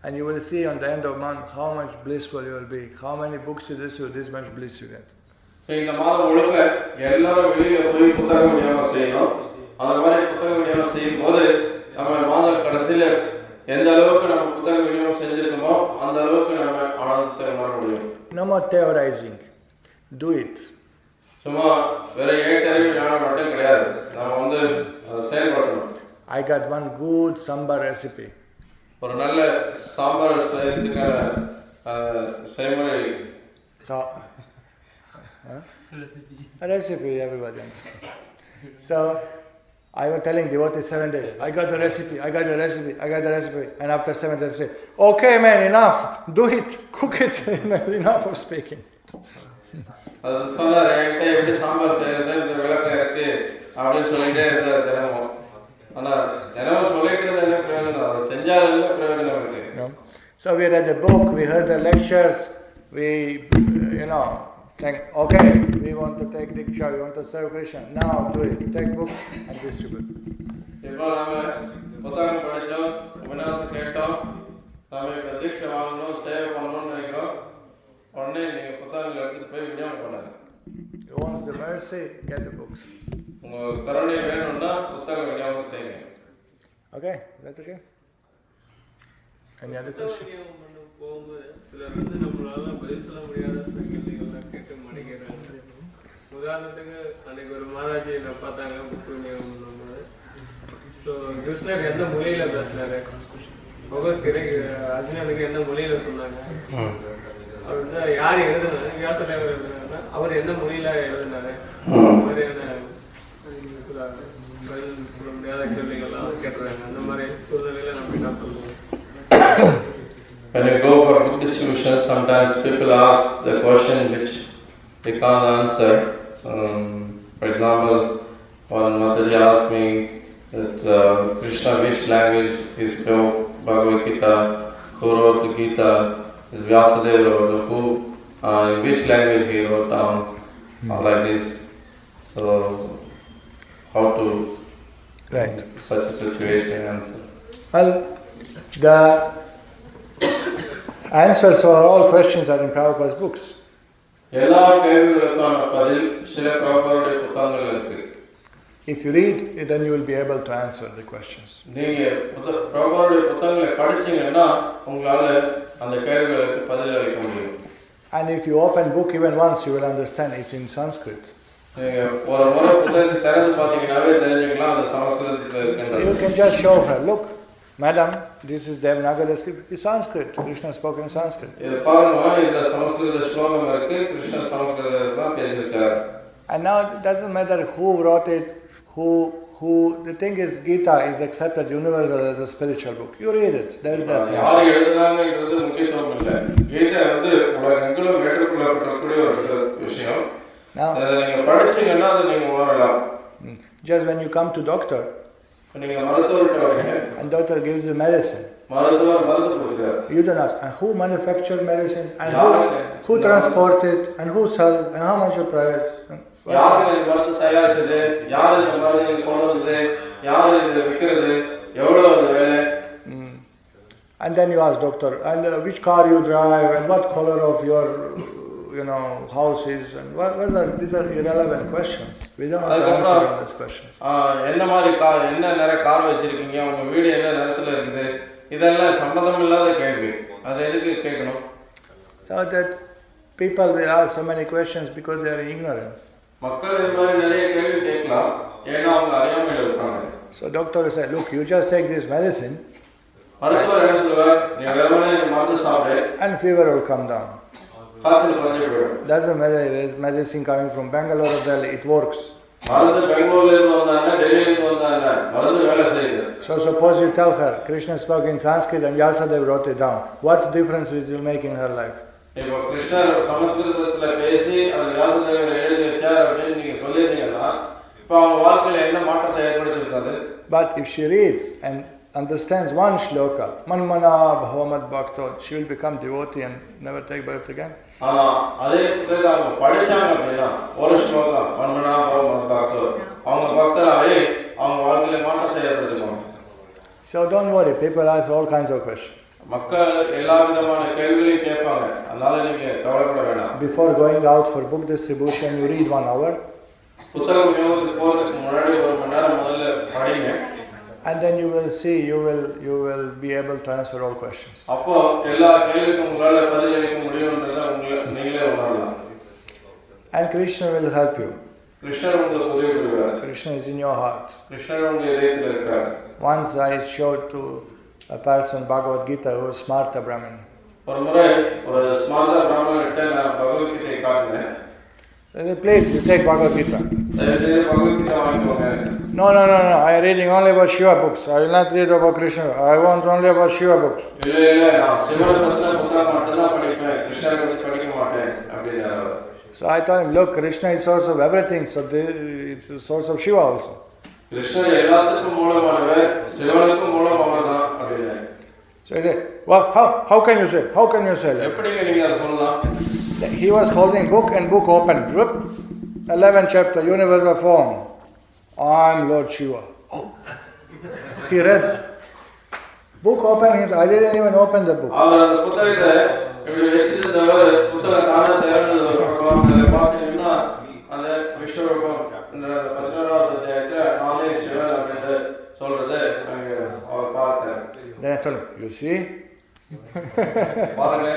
and you will see on the end of month how much blissful you will be. How many books you receive, this much bliss you get. So இந்த மாதம் முழுக்க எல்லாரும் வெளியில போய் புத்தக விநியோகம் செய்யணும். அந்த மாதிரி புத்தக விநியோகம் செய்யும் போது நம்ம மாத கடைசியில எந்த அளவுக்கு நம்ம புத்தக விநியோகம் செஞ்சிருக்கோமோ அந்த அளவுக்கு நம்ம ஆனந்தத்தை உணர முடியும். No more theorizing. Do it. சும்மா வேற ஏற்றறிவு ஞானம் மட்டும் கிடையாது. நாம செயல்படணும். I got one good sambar recipe. ஒரு நல்ல சாம்பார் செய்யறதுக்கான செய்முறை. A recipe, everybody understands. So I was telling devotees 7 days, I got the recipe, I got the recipe, I got the recipe. And after 7 days, say, okay man, enough, do it, cook it, enough of speaking. அது சொன்னார், என்கிட்ட எப்படி சாம்பார் செய்யறது இந்த விளக்கம் இருக்கு அப்படின்னு சொல்லிட்டே இருந்தார் தினமும். ஆனால் தினமும் சொல்லிட்டு இருந்தா என்ன பிரயோஜனம், அதை செஞ்சாலும் இல்லை பிரயோஜனம் இருக்கு. So we read the book, we heard the lectures, we, okay, we want to take Diksha, we want to serve Krishna. Now do it. Take books and distribute. இப்போ நாம புத்தகம் படித்தோம், உபன்யாசம் கேட்டோம், நாம இப்போ தீட்சை வாங்கணும், சேவை பண்ணணும்னு நினைக்கிறோம். உடனே நீங்க புத்தகங்களை எடுத்துட்டு போய் விநியோகம் பண்ணுங்க. You want the mercy, get the books. உங்களுக்கு கருணை வேணும்னா புத்தக விநியோகம் செய்யுங்க. Okay, is that okay? Any other question? போகும்போது சிலர் நம்மளால பதில் சொல்ல முடியாத கேள்விகள்லாம் கேட்டு மடிக்கிறாங்க. உதாரணத்துக்கு அன்னைக்கு ஒரு மாதாஜியை பார்த்தாங்க புக்கு விநியோகம் பண்ணும்போது. ஸோ கிருஷ்ணர் எந்த மொழியில பேசினாரு, அர்ஜுனனுக்கு எந்த மொழியில சொன்னாங்க, அவர் வந்து யார் எழுதுனாரு, வியாசதேவர் எழுதுனாருன்னா அவர் எந்த மொழியில எழுதினாரு, மாதிரியான பதில் சொல்ல முடியாத கேள்விகள்லாம் கேட்டுறாங்க. அந்த மாதிரி சூழ்நிலையில நம்ம என்ன பண்ணுவோம்? When you go for book distribution, sometimes people ask the question which they can't answer. For example, one Mataji asked me that Krishna, which language he spoke Bhagavad Gita, who wrote the Gita, is Vyasadeva wrote, who, in which language he wrote down, like this. So, how to such a situation answer? Well, the answers for all questions are in Prabhupada's books. எல்லா கேள்விகளுக்கான பதில் சில பிரபுபாதுடைய புத்தகங்கள் இருக்கு. If you read, then you will be able to answer the questions. நீங்க பிரபுபாதுடைய புத்தகங்களை படிச்சீங்கன்னா உங்களால அந்த கேள்விகளுக்கு பதில் அளிக்க முடியும். And if you open book even once, you will understand it's in Sanskrit. நீங்க ஒரு முறை புத்தகத்தை திறந்து பார்த்தீங்கன்னாவே தெரிஞ்சுக்கலாம் அது சமஸ்கிருதத்தில் இருக்கு. You can just show her, look, madam, this is Devanagari script. It's Sanskrit. Krishna spoke in Sanskrit. இது பாருங்க, இந்த சமஸ்கிருத ஸ்லோகம் இருக்கு, கிருஷ்ணர் சமஸ்கிருதத்தில் தான் பேசியிருக்கார். And now it doesn't matter who wrote it, who the thing is, Gita is accepted universal as a spiritual book. You read it. There's the essence. யார் எழுதுனாங்கன்றது முக்கியத்துவம் இல்லை. கீதை உலகெங்கிலும் ஏற்றுக்கொள்ளப்படக்கூடிய ஒரு விஷயம். அதை நீங்க படிச்சீங்கன்னா அதை நீங்க உணரலாம். Just when you come to doctor, நீங்க மருத்துவர்கிட்ட வரீங்க, and doctor gives you medicine, மருத்துவர் மருந்து கொடுக்கிறார். You don't ask, and who manufactured medicine, and who transported, and who sold, and how much you price. யார் இந்த மருந்து தயாரிச்சது, யார் இந்த மருந்து கொண்டு வந்தது, யார் இதை விற்கிறது, எவ்வளவு வேலை. And then you ask doctor, and which car you drive, and what color of your, house is, and whether these are irrelevant questions. We don't have to answer on this question. என்ன மாதிரி car, என்ன நிறைய car வச்சிருக்கீங்க, உங்க வீடு என்ன நிறத்துல இருக்குது, இதெல்லாம் சம்பந்தம் இல்லாத கேள்வி. அது எதுக்கு கேட்கணும்? So that people will ask so many questions because they are ignorant. மக்கள் இந்த மாதிரி நிறைய கேள்வி கேட்கலாம், ஏன்னா அவங்க அறியாமையில் இருக்காங்க. So doctor said, look, you just take this medicine, மருத்துவர் என்ன சொல்லுவார், நீ வெறுமனே மருந்து சாப்பிடு, and fever will come down. காய்ச்சல் குறைஞ்சு போயிடும். Doesn't matter if it's medicine coming from Bangalore or Delhi, it works. மருந்து பெங்களூர்ல இருந்து வந்தாங்க, டெல்லியில இருந்து வந்தாங்க, மருந்து வேலை செய்யுது. So suppose you tell her, Krishna spoke in Sanskrit and Vyasadeva wrote it down. What difference will it make in her life? இப்போ கிருஷ்ணர் சமஸ்கிருதத்துல பேசி அது வியாசதேவர் எழுதி வச்சார் அப்படின்னு நீங்க சொல்லியிருந்தீங்கன்னா இப்போ அவங்க வாழ்க்கையில என்ன மாற்றத்தை ஏற்படுத்திருக்காது? But if she reads and understands one shloka, Manmana Bhavamad Bhakto, she will become devotee and never take birth again. அதே புத்தகத்தை அவங்க படிச்சாங்க அப்படின்னா ஒரு ஸ்லோகம் மன்மனா பகவத் பக்தோ, அவங்க பக்தராகவே அவங்க வாழ்க்கையில மாற்றத்தை ஏற்படுத்திக்குவாங்க. So don't worry, people ask all kinds of questions. மக்கள் எல்லா விதமான கேள்விகளையும் கேட்பாங்க, அதனால நீங்க கவலைப்பட வேண்டாம். Before going out for book distribution, you read 1 hour. புத்தகம் விநியோகத்துக்கு போறதுக்கு முன்னாடி 1 மணி நேரம் முதல்ல படிங்க. And then you will see, you will be able to answer all questions. அப்போ எல்லா கேள்விக்கும் உங்களால பதில் அளிக்க முடியும்ன்றதை நீங்களே உணரலாம். And Krishna will help you. கிருஷ்ணர் உங்களுக்கு உதவி புரிவார். Krishna is in your heart. கிருஷ்ணர் உங்க இதயத்தில் இருக்கார். Once I showed to a person Bhagavad Gita who was Smarta Brahmin. ஒரு முறை ஒரு ஸ்மார்த்த பிராமணர்கிட்ட நான் பகவத்கீதை காட்டினேன். Please, you take Bhagavad Gita. Bhagavad Gita வாங்கிக்கோங்க. No, I am reading only about Shiva books. I will not read about Krishna. I want only about Shiva books. இல்ல நான் சிவனை பத்தின புத்தகம் மட்டும்தான் படிப்பேன், கிருஷ்ணரை பத்தி படிக்க மாட்டேன் அப்படின்னாரு. So I told him, look, Krishna is source of everything, so it's the source of Shiva also. கிருஷ்ணர் எல்லாத்துக்கும் மூலமானவர், சிவனுக்கும் மூலம் அவர்தான் அப்படின்னாரு. So he said, well, how can you say? How can you say? எப்படிங்க நீங்க அதை சொல்லலாம்? He was holding book and book open. 11th chapter, universal form. I am Lord Shiva. Oh. He read. Book open. I didn't even open the book. அவர் அந்த புத்தகத்தை இப்படி வச்சிருந்தவர் புத்தகம் தானே திறந்து அதில் பார்த்தீங்கன்னா அந்த விஸ்வரூபம் என்ற 11வது அத்தியாயத்தில் நானே சிவன் அப்படின்னு சொல்றது அங்கே அவர் பார்த்தார். Then I told him, you see? பாருங்க.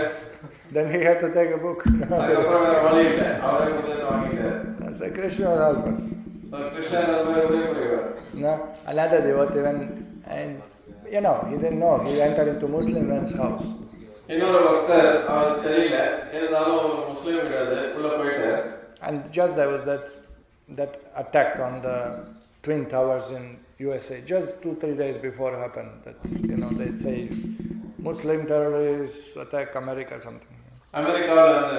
Then he had to take a book. அதுக்கப்புறம் வேற வழி இல்லை, அவரே புத்தகத்தை வாங்கிட்டார். I said, Krishna will help us. கிருஷ்ணர் அது மாதிரி உதவி புரிவார். No, another devotee went, and he didn't know. He entered into Muslim man's house. இன்னொரு பக்தர் அவருக்கு தெரியல, இருந்தாலும் முஸ்லீம் கிடையாது, உள்ள போயிட்டார். And just there was that attack on the Twin Towers in USA, just 2-3 days before it happened. They say Muslim terrorists attack America something. அமெரிக்காவில் அந்த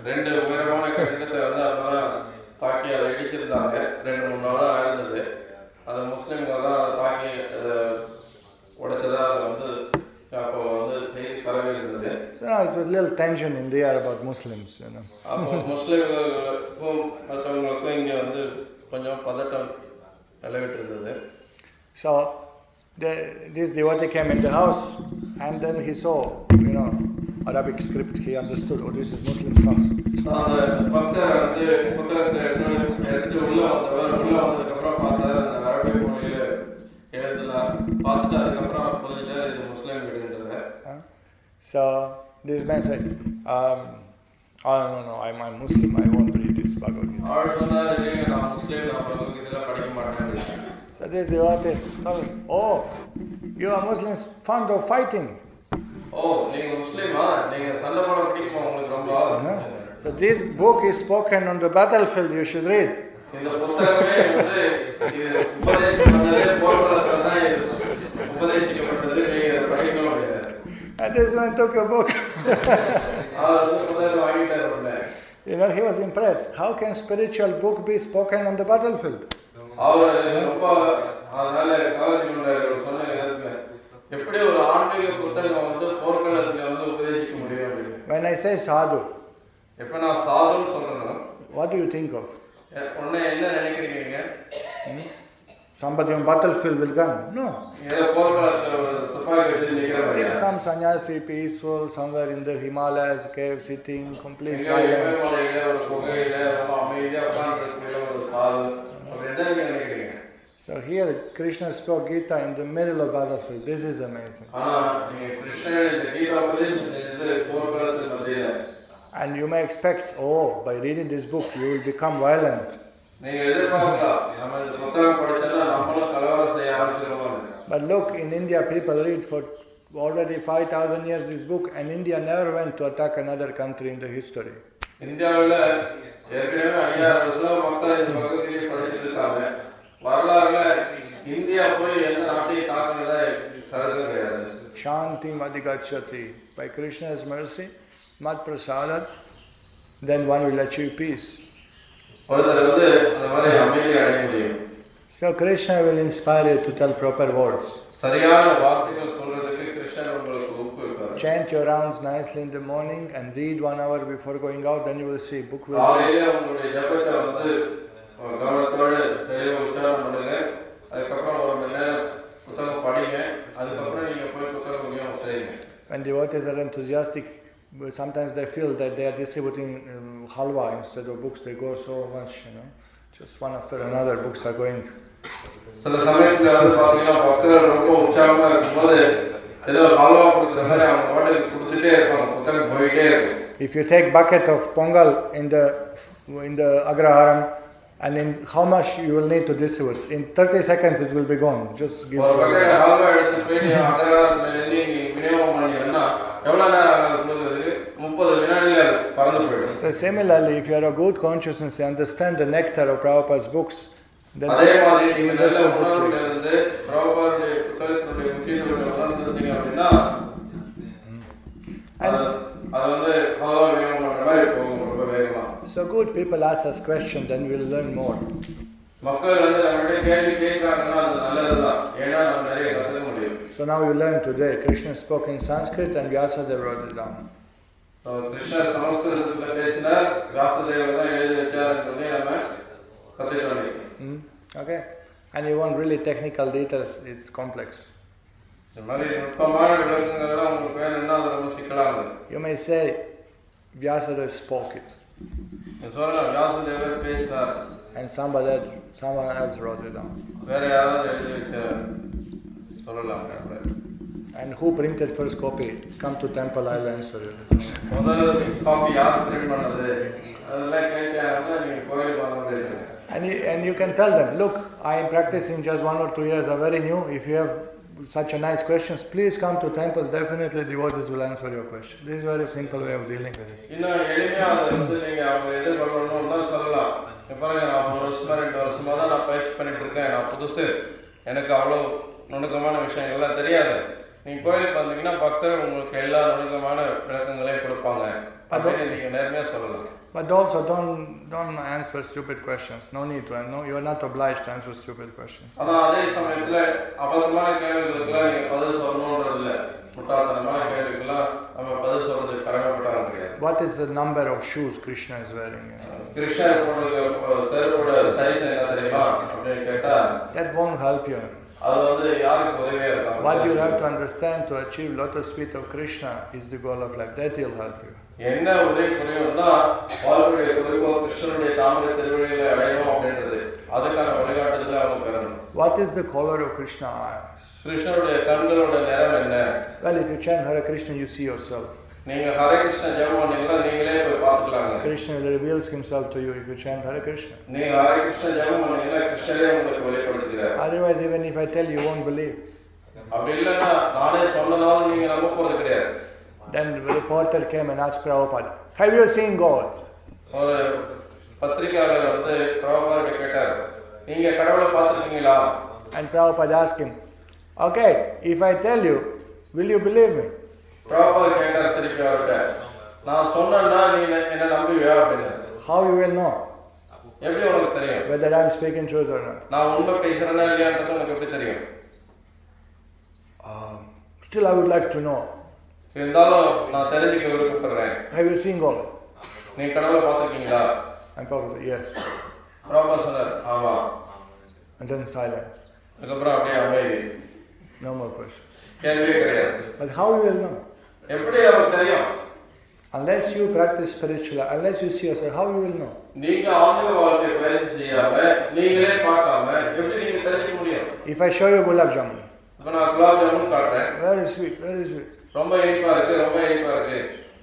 2 உயரமான கட்டிடத்தை அப்பதான் தாக்கி அதை இடிச்சிருந்தாங்க. 2-3 நாளா இருந்தது. அந்த முஸ்லீம்கள் தான் அதை தாக்கி உடைச்சதா அப்போ செய்தி பரவி இருந்தது. So now it was a little tension in the air about Muslims, அப்போ முஸ்லீம்களுக்கும் மற்றவங்களுக்கும் இங்கே கொஞ்சம் பதட்டம் நிலவிட்டு இருந்தது. So this devotee came in the house and then he saw, Arabic script. He understood, oh, this is Muslim's house. அந்த பக்தர் புத்தகத்தை எடுத்து உள்ள வந்ததுக்கப்புறம் பார்த்தாரு, அந்த அரபிக் மொழியில எழுதலாம் பார்த்துட்டு அதுக்கப்புறம் புரிஞ்சுட்டாரு இது முஸ்லீம் வீடுன்றது. So this man said, oh no, I'm Muslim, I won't read this Bhagavad Gita. அவர் சொன்னார், இல்லைங்க நான் முஸ்லீம், நான் பகவத்கீதைலாம் படிக்க மாட்டேன். So this devotee told him, oh, you are Muslims fond of fighting. ஓ, நீங்க முஸ்லீமா, நீங்க சண்டை போட பிடிக்குமா உங்களுக்கு ரொம்ப? So this book is spoken on the battlefield, you should read. இந்த புத்தகமே இது உபதேசம் பண்ணதே போர்க்களத்துல தான் உபதேசிக்கப்பட்டது, நீங்க இதை படிக்கணும் அப்படின்னாரு. And this man took a book. அவர் புத்தகத்தை வாங்கிட்டார் உடனே. He was impressed. How can spiritual book be spoken on the battlefield? அவர் ரொம்ப அதனால காலேஜ் சொன்ன விதத்துல எப்படி ஒரு ஆன்மீக புத்தகம் போர்க்களத்துல உபதேசிக்க முடியும் அப்படின்னு. When I say sadhu, எப்ப நான் சாதுன்னு சொல்றேன்னா, what do you think of? உடனே என்ன நினைக்கிறீங்க நீங்க? Somebody on battlefield will come? No. ஏதோ போர்க்களத்துல துப்பாக்கி வச்சு I நிக்கிறாங்க. think some sannyasi peaceful somewhere in the Himalayas cave sitting complete எங்க silence. இமயமலையில ஒரு குகையில ரொம்ப அமைதியா உட்கார்ந்துருக்கிற ஒரு சாது. அப்படி என்ன நீங்க நினைக்கிறீங்க? So here Krishna spoke Gita in the middle of battlefield. This is amazing. ஆனா நீங்க கிருஷ்ணன் இந்த கீதா உபதேசம் செஞ்சது போர்க்களத்தின் மத்தியில. And you may expect, oh, by reading this book you will become violent. நீங்க எதிர்பார்க்கலாம் நம்ம இந்த புத்தகம் படிச்சா நம்மளும் கலவரம் செய்ய ஆரம்பிச்சிருவோம். But look, in India people read for already 5,000 years this book, and India never went to attack another country in the history. இந்தியாவுல ஏற்கனவே 5000 வருஷம் மக்கள் இந்த பகவத்கீதையை படிச்சிட்டு இருக்காங்க. வரலாறுல இந்தியா போய் எந்த நாட்டையும் தாக்குனதா சரித்திரம் கிடையாது. Shanti madhigacchati. By Krishna's mercy, mat prasadat, then one will achieve peace. ஒருத்தர் வந்து அந்த மாதிரி அமைதியை அடைய முடியும். So Krishna will inspire you to tell proper words. சரியான வார்த்தைகள் சொல்றதுக்கு கிருஷ்ணன் உங்களுக்கு ஊக்குவிப்பார். Chant your rounds nicely in the morning and read 1 hour before going out, then you will see book will. காலையில உங்களுடைய ஜபத்தை வந்து கவனத்தோடு தெளிவாக உச்சாரம் பண்ணுங்க. அதுக்கப்புறம் 1 மணி நேரம் புத்தகம் படிங்க. அதுக்கப்புறம் நீங்க போய் புத்தகம் விநியோகம் செய்யுங்க. When devotees are enthusiastic, sometimes they feel that they are distributing halwa instead of books. They go so much, just one after another books are going. சில சமயத்துல வந்து பாத்தீங்கன்னா பக்தர்கள் ரொம்ப உற்சாகமா இருக்கும்போது ஏதோ ஹல்வா கொடுக்குற மாதிரி அவங்க பாட்டுக்கு கொடுத்துட்டே இருப்பாங்க, புத்தகம் போயிட்டே இருக்கும். If you take bucket of pongal in the agraharam, and in how much you will need to distribute, in 30 seconds it will be gone. Just give. ஒரு பக்கெட் ஹல்வா எடுத்து போய் நீ அக்ரஹாரத்துல நின்று நீ விநியோகம் பண்ணீங்கன்னா எவ்வளவு நேரம் ஆகுது கொடுக்குறதுக்கு? 30 வினாடியில பறந்து போயிடும். So similarly, if you are a good consciousness, you understand the nectar of Prabhupada's books, then அதே மாதிரி நீங்க நல்ல உணர்வுல இருந்து பிரபுபாதுடைய புத்தகத்தினுடைய முக்கியத்துவத்தை உணர்ந்துட்டீங்க அப்படின்னா அது வந்து ஹல்வா விநியோகம் பண்ற மாதிரி போகும் ரொம்ப வேகமா. So good people ask us questions, then we'll learn more. மக்கள் வந்து நம்மகிட்ட கேள்வி கேட்கறாங்கன்னா அது நல்லதுதான், ஏன்னா நம்ம நிறைய கத்துக்க முடியும். So now you learn today. Krishna spoke in Sanskrit and Vyasadeva wrote it down. கிருஷ்ணர் சமஸ்கிருதத்துல பேசினார், வியாசதேவர் தான் எழுதி வச்சாருன்னு நம்ம கத்துக்கிட்டோம். Okay, and you want really technical details, it's complex. இந்த மாதிரி நுட்பமான விளக்கங்கள்லாம் உங்களுக்கு வேணும்னா அது ரொம்ப சிக்கலானது. You may say Vyasadeva spoke it, சொல்லலாம் வியாசதேவர் பேசினார், and someone else wrote it down. வேற யாராவது எழுதி வச்ச சொல்லலாம். And who printed first copy? Come to temple, I'll answer you. முதல் காப்பி யார் பிரிண்ட் பண்ணது அதெல்லாம் கேட்டாங்கன்னா நீங்க கோயிலுக்கு வாங்க முடியாது. And you can tell them, look, I am practicing just 1 or 2 years, I'm very new. If you have such a nice questions, please come to temple. Definitely devotees will answer your question. This is a very simple way of dealing with it. இன்னும் எளிமையா அதை வந்து நீங்க அவங்க எதிர்கொள்ளணும்னா சொல்லலாம். பாருங்க, நான் 1 வருஷமா 2 வருஷமா தான் நான் பயிற்சி பண்ணிட்டு இருக்கேன், நான் புதுசு, எனக்கு அவ்வளோ நுணுக்கமான விஷயங்கள்லாம் தெரியாது. நீங்க கோயிலுக்கு வந்தீங்கன்னா பக்தர் உங்களுக்கு எல்லா நுணுக்கமான விளக்கங்களையும் கொடுப்பாங்க அப்படின்னு நீங்க நேர்மையா சொல்லலாம். But also don't answer stupid questions. No need to. No, you are not obliged to answer stupid questions. ஆனா அதே சமயத்துல அபத்தமான கேள்விகளுக்கெல்லாம் நீங்க பதில் சொல்லணும்ன்றது இல்ல. முட்டாள்தனமான கேள்விக்கெல்லாம் நம்ம பதில் சொல்றதுக்கு கடமைப்பட்டவங்க கிடையாது. What is the number of shoes Krishna is wearing? கிருஷ்ணர் செருப்போட சைஸ் என்ன தெரியுமா அப்படின்னு கேட்டா That won't help you. அது வந்து யாருக்கு உதவியா இருக்காது. What you have to understand to achieve lotus feet of Krishna is the goal of life. That will help you. என்ன உதவி புரியும்னா வாழ்க்கையுடைய குறிக்கோள் கிருஷ்ணனுடைய தாமரை திருவடிகளை அடையணும் அப்படின்றது, அதுக்கான வழிகாட்டுதலை அவங்க பெறணும். What is the color of Krishna eyes? கிருஷ்ணனுடைய கண்களோட நிறம் என்ன? Well, if you chant Hare Krishna, you see yourself. நீங்க ஹரே கிருஷ்ண ஜெபம் பண்ணீங்களா, நீங்களே போய் பார்த்துக்கலாங்க. Krishna reveals himself to you if you chant Hare Krishna. நீங்க ஹரே கிருஷ்ண ஜெபம் பண்ணீங்கன்னா கிருஷ்ணரே உங்களுக்கு வெளிப்படுத்துகிறார். Otherwise, even if I tell you, you won't believe. அப்படி இல்லைன்னா நானே சொன்னனாலும் நீங்க நம்ப போறது கிடையாது. Then the reporter came and asked Prabhupada, have you seen God? ஒரு பத்திரிகையாளர் வந்து பிரபுபாத கேட்டார், நீங்க கடவுளை பார்த்துருக்கீங்களா? And Prabhupada asked him, okay, if I tell you, will you believe me? Prabhupada கேட்டார் திருப்பி அவர்கிட்ட, நான் சொன்னேன்னா நீ என்ன நம்புவியா அப்படின்னு. How you will know? எப்படி உனக்கு தெரியும் Whether I am speaking truth or not? நான் உண்மை பேசுறேன்னா இல்லையான்றது உனக்கு எப்படி தெரியும்? Still I would like to know. இருந்தாலும் நான் தெரிஞ்சுக்க விருப்பப்படுறேன். Have you seen God? நீ கடவுளை பார்த்துருக்கீங்களா? And Prabhupada said, yes. Prabhupada சொன்னார், ஆமா. And then silence. அதுக்கப்புறம் அப்படியே அமைதி. No more questions. கேள்வியே கிடையாது. But how you will know? எப்படி அவருக்கு தெரியும்? Unless you practice spiritual, unless you see yourself, how you will know? நீங்க ஆன்மீக வாழ்க்கை பயிற்சி செய்யாம நீங்களே பார்க்காம எப்படி நீங்க தெரிஞ்சுக்க முடியும்? If I show you gulab jamun, இப்ப நான் குலாப் ஜாமுன் காட்டுறேன். very sweet, very sweet. ரொம்ப இனிப்பா இருக்கு, ரொம்ப இனிப்பா இருக்கு.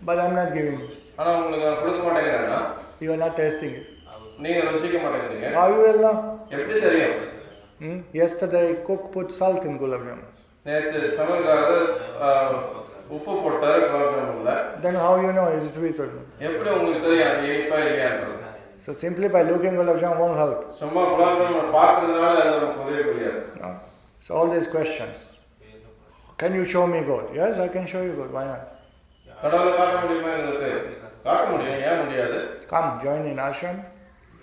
But I'm not giving you. ஆனா உங்களுக்கு நான் கொடுக்க மாட்டேங்கிறேன்னா You are not tasting it. நீங்க ருசிக்க மாட்டேங்கிறீங்க. How you will know? எப்படி தெரியும்? Yesterday cook put salt in gulab jamun. நேத்து சமையல்காரர் உப்பு போட்டாரு gulab ஜாமுன்ல. Then how you know it is sweet or not? எப்படி உங்களுக்கு தெரியும் அது இனிப்பா இல்லையான்றது? So simply by looking gulab jamun won't help. சும்மா குலாப் ஜாமுன் பார்க்கிறதுனால அது நமக்கு புரியாது. No. So all these questions. Can you show me God? Yes, I can show you God. Why not? கடவுளை காட்ட முடியுமா உங்களுக்கு? காட்ட முடியும். ஏன் முடியாது? Come, join in ashram.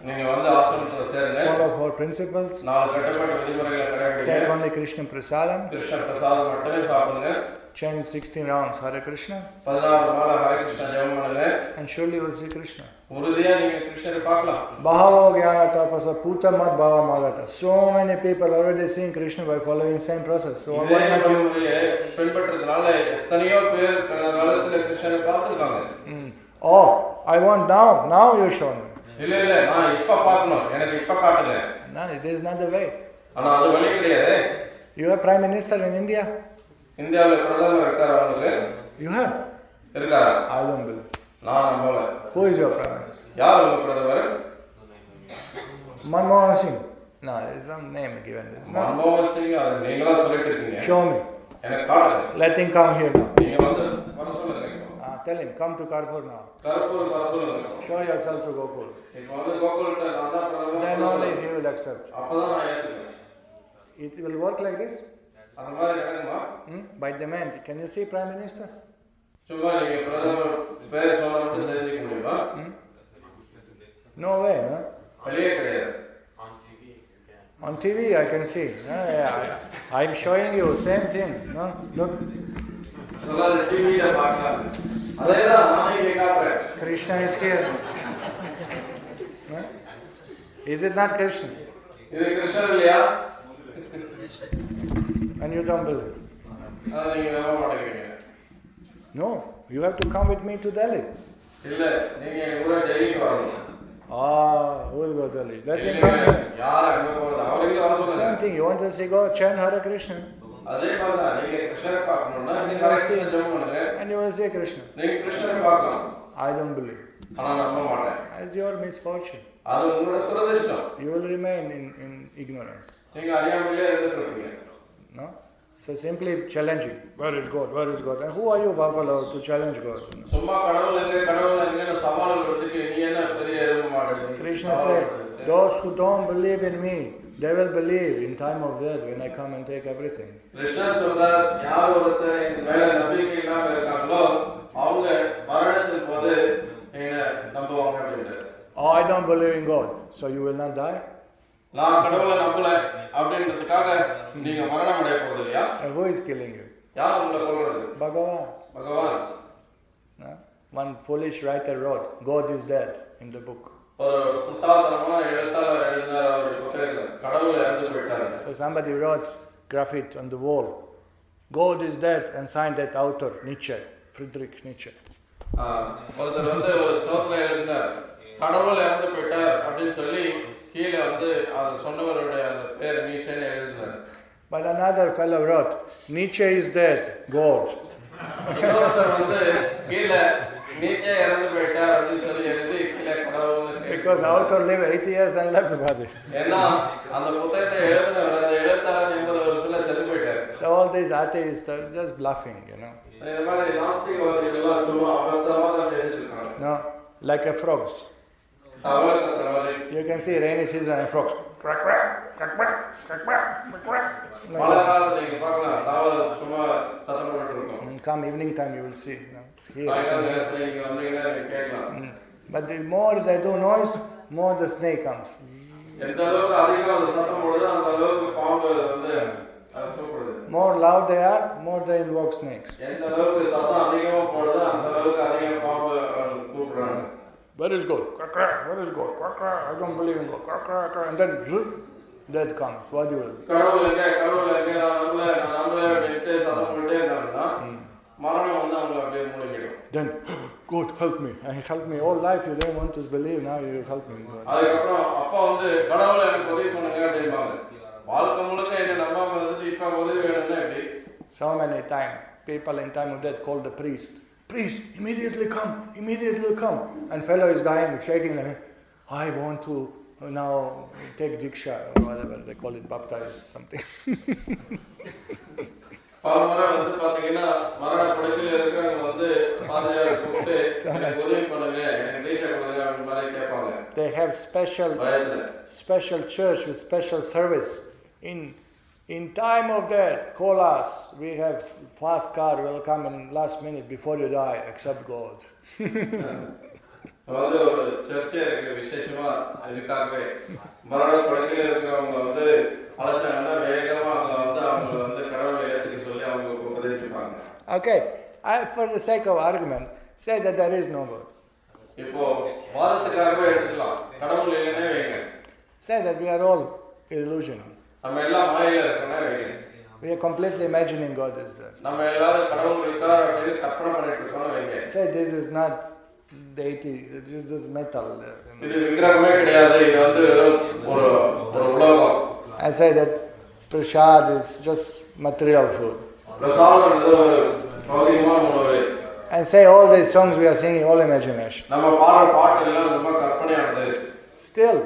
நீங்க வந்து ஆசிரமத்துல சேருங்க. Follow 4 principles. 4 கட்டப்பட்ட விதிமுறைகளை கடைபிடிங்க. Take only Krishna prasadam. Krishna பிரசாதம் மட்டுமே சாப்பிடுங்க. Chant 16 rounds Hare Krishna. 16 மாலை ஹரே கிருஷ்ணா ஜெபம் பண்ணுங்க. And surely you will see Krishna. உறுதியா நீங்க கிருஷ்ணரை பார்க்கலாம். Bahavo jnana tapasa puta mat bhava malata. So many people already seeing Krishna by following same process. So why not you? பின்பற்றதுனால எத்தனையோ பேர் கடந்த காலத்துல கிருஷ்ணரை பார்த்திருக்காங்க. Oh, I want now you show me. இல்ல நான் இப்ப பார்க்கணும். எனக்கு இப்ப காட்டுங்க. No, it is not the way. ஆனா அது வழி கிடையாது. You are Prime Minister in India? இந்தியாவுல பிரதமர் இருக்காரா உங்களுக்கு? You have? இருக்காரா? I don't believe. நான் நம்பல. Who is your Prime Minister? யார் உங்க பிரதமர்? Manmohan Singh. No, there is some name given. மன்மோகன் சிங் அது நீங்களா சொல்லிட்டு இருக்கீங்க. Show me. எனக்கு காட்டுங்க. Let him come here now. நீங்க வந்து வர சொல்லுங்க. Tell him, come to Karpur now. Karuppur வர சொல்லுங்க. Show yourself to Gokula. இப்போ வந்து கோகுல்ட்ட நான் தான் பிரதமர். Then only he will accept. அப்பதான் நான் ஏத்துக்குவேன். It will work like this? அந்த மாதிரி நடக்குமா? By demand. Can you see Prime Minister? சும்மா நீங்க பிரதமர் பேர் சொன்னா மட்டும் தெரிஞ்சுக்க முடியுமா? No way, huh? வழியே கிடையாது. On TV I can see. I'm showing you same thing. No? Look. அதனால டிவில பார்க்கலாம். அதேதான் நானே இங்க காட்டுறேன். Krishna is here. Is it not Krishna? இது கிருஷ்ணர் இல்லையா? And you don't believe? அத நீங்க நம்ப மாட்டேங்கிறீங்க. No, you have to come with me to Delhi. இல்ல நீங்க கூட டெல்லிக்கு வரணும். Who will go to Delhi? Let him come here. யார் அங்க போறது? அவர் இங்க வர சொல்லுங்க. Same thing. You want to see God? Chant Hare Krishna. அதே மாதிரி தான் நீங்க கிருஷ்ணரை பார்க்கணும்னா நீங்க ஹரே கிருஷ்ணா ஜெபம் பண்ணுங்க. And you will see Krishna. நீங்க கிருஷ்ணரை பார்க்கலாம். I don't believe. ஆனா நம்ப மாட்டேன். It's your misfortune. அது உங்களோட துரதிர்ஷ்டம். You will remain in ignorance. நீங்க அறியாமையிலே இருந்துட்டு இருக்கீங்க. No? So simply challenging. Where is God? Where is God? And who are you, Bhagavad, to challenge God? சும்மா கடவுள் எங்க சவால் விடுறதுக்கு நீ என்ன பெரிய எருமை மாடு? Krishna said, those who don't believe in me, they will believe in time of death when I come and take everything. கிருஷ்ணர் சொல்றார், யார் ஒருத்தர் என் மேல நம்பிக்கை இல்லாம இருக்காங்களோ அவங்க மரணத்தின் போது என்ன நம்புவாங்க அப்படின்ட்டு. Oh, I don't believe in God, so you will not die? நான் கடவுளை நம்பல அப்படின்றதுக்காக நீங்க மரணம் அடைய போறது இல்லையா? And who is killing you? யார் உங்களை கொல்றது? Bhagavan. பகவான். No? One foolish writer wrote, God is dead in the book. ஒரு முட்டாள்தனமா எழுத்தாளர் எழுதினார் அவருடைய புத்தகத்துல, கடவுள் இறந்து போயிட்டாரு. So somebody wrote graffiti on the wall, God is dead, and signed that author, Nietzsche, Friedrich Nietzsche. ஒருத்தர் வந்து ஒரு ஸ்லோகத்துல எழுதினார், கடவுள் இறந்து போயிட்டார் அப்படின்னு சொல்லி கீழே வந்து அது சொன்னவருடைய அந்த பேர் நீச்சேன்னு எழுதினார். But another fellow wrote, Nietzsche is dead, God. இன்னொருத்தர் வந்து கீழே நீச்சே இறந்து போயிட்டார் அப்படின்னு சொல்லி எழுதி கீழே கடவுள். Because author lived 80 years and left the body. ஏன்னா அந்த புத்தகத்தை எழுதினவர் அந்த எழுத்தாளர் 80 வருஷத்துல செத்து போயிட்டார். So all these atheists are just bluffing, இந்த மாதிரி நாஸ்திகவாதிகள் எல்லாம் சும்மா அபத்தமா தான் பேசிட்டு இருக்காங்க. No, like a frogs. You can see rainy season and frogs. Quack quack, quack quack, quack quack, quack quack. மழை காலத்துல நீங்க பார்க்கலாம் தவளை சும்மா சத்தம் போட்டுட்டு இருக்கும். Come evening time you will see. சாயங்கால நேரத்துல நீங்க வந்தீங்கன்னா நீங்க கேட்கலாம். But the more they do noise, more the snake comes. எந்த அளவுக்கு அதிகமா அந்த சத்தம் போடுதோ அந்த அளவுக்கு பாம்பு வந்து அது கூப்பிடுது. More loud they are, more they invoke snakes. எந்த அளவுக்கு சத்தம் அதிகமா போடுதோ அந்த அளவுக்கு அதிகமா பாம்பு கூப்பிடுறாங்க. Where is God? Quack quack. Where is God? Quack quack. I don't believe in God. Quack quack. And then death comes, what do you will do? கடவுள் எங்க நான் நம்பல அப்படின்ட்டு சத்தம் போட்டுட்டே இருந்தாங்கன்னா மரணம் வந்து அவங்களை அப்படியே மூழ்கிடும். Then, God help me, help me. All life you didn't want to believe, now you help me. அதுக்கப்புறம் அப்பா வந்து கடவுளை எனக்கு உதவி பண்ணுங்க அப்படின்பாங்க. வாழ்க்கை முழுக்க என்ன நம்பாம இருந்துட்டு இப்ப உதவி வேணும்னா எப்படி? So many times, people in time of death call the priest. Priest, immediately come. And fellow is dying, shaking like, I want to now take diksha or whatever they call it, baptize something. பல முறை வந்து பாத்தீங்கன்னா மரண படுக்கையில இருக்கிறவங்க வந்து பாதிரியாரை கூப்பிட்டு எனக்கு உதவி பண்ணுங்க, எனக்கு தீட்சை கொடுங்க அப்படி மாதிரி கேட்பாங்க. They have special church with special service. In time of death, call us. We have fast car. We'll come in last minute before you die. Accept God. வந்து ஒரு சர்ச்சை இருக்கு விசேஷமா இதுக்காகவே மரண படுக்கையில இருக்கிறவங்க வந்து அழைச்சாங்கன்னா வேகமா அவங்க வந்து கடவுளை ஏத்துக்க சொல்லி அவங்களுக்கு உபதேசிப்பாங்க. Okay, for the sake of argument, say that there is no God. இப்போ வாதத்துக்காகவே எடுத்துக்கலாம், கடவுள் இல்லைன்னே வைங்க. Say that we are all illusion. நம்ம எல்லாம் மாயையில இருக்கோம்னா வைங்க. We are completely imagining God is there. நம்ம எல்லாரும் கடவுள் இருக்கார் அப்படின்னு கற்பனை பண்ணிட்டு இருக்கோம்னு வைங்க. Say this is not deity, this is metal. இது விக்கிரகமே கிடையாது, இது வந்து வெறும் ஒரு உலகம். I say that prasad is just material food. பிரசாதம் இது ஒரு பௌதிகமான உணவு. And say all these songs we are singing, all imagination. நம்ம பாடுற பாட்டு எல்லாம் ரொம்ப கற்பனையானது. Still,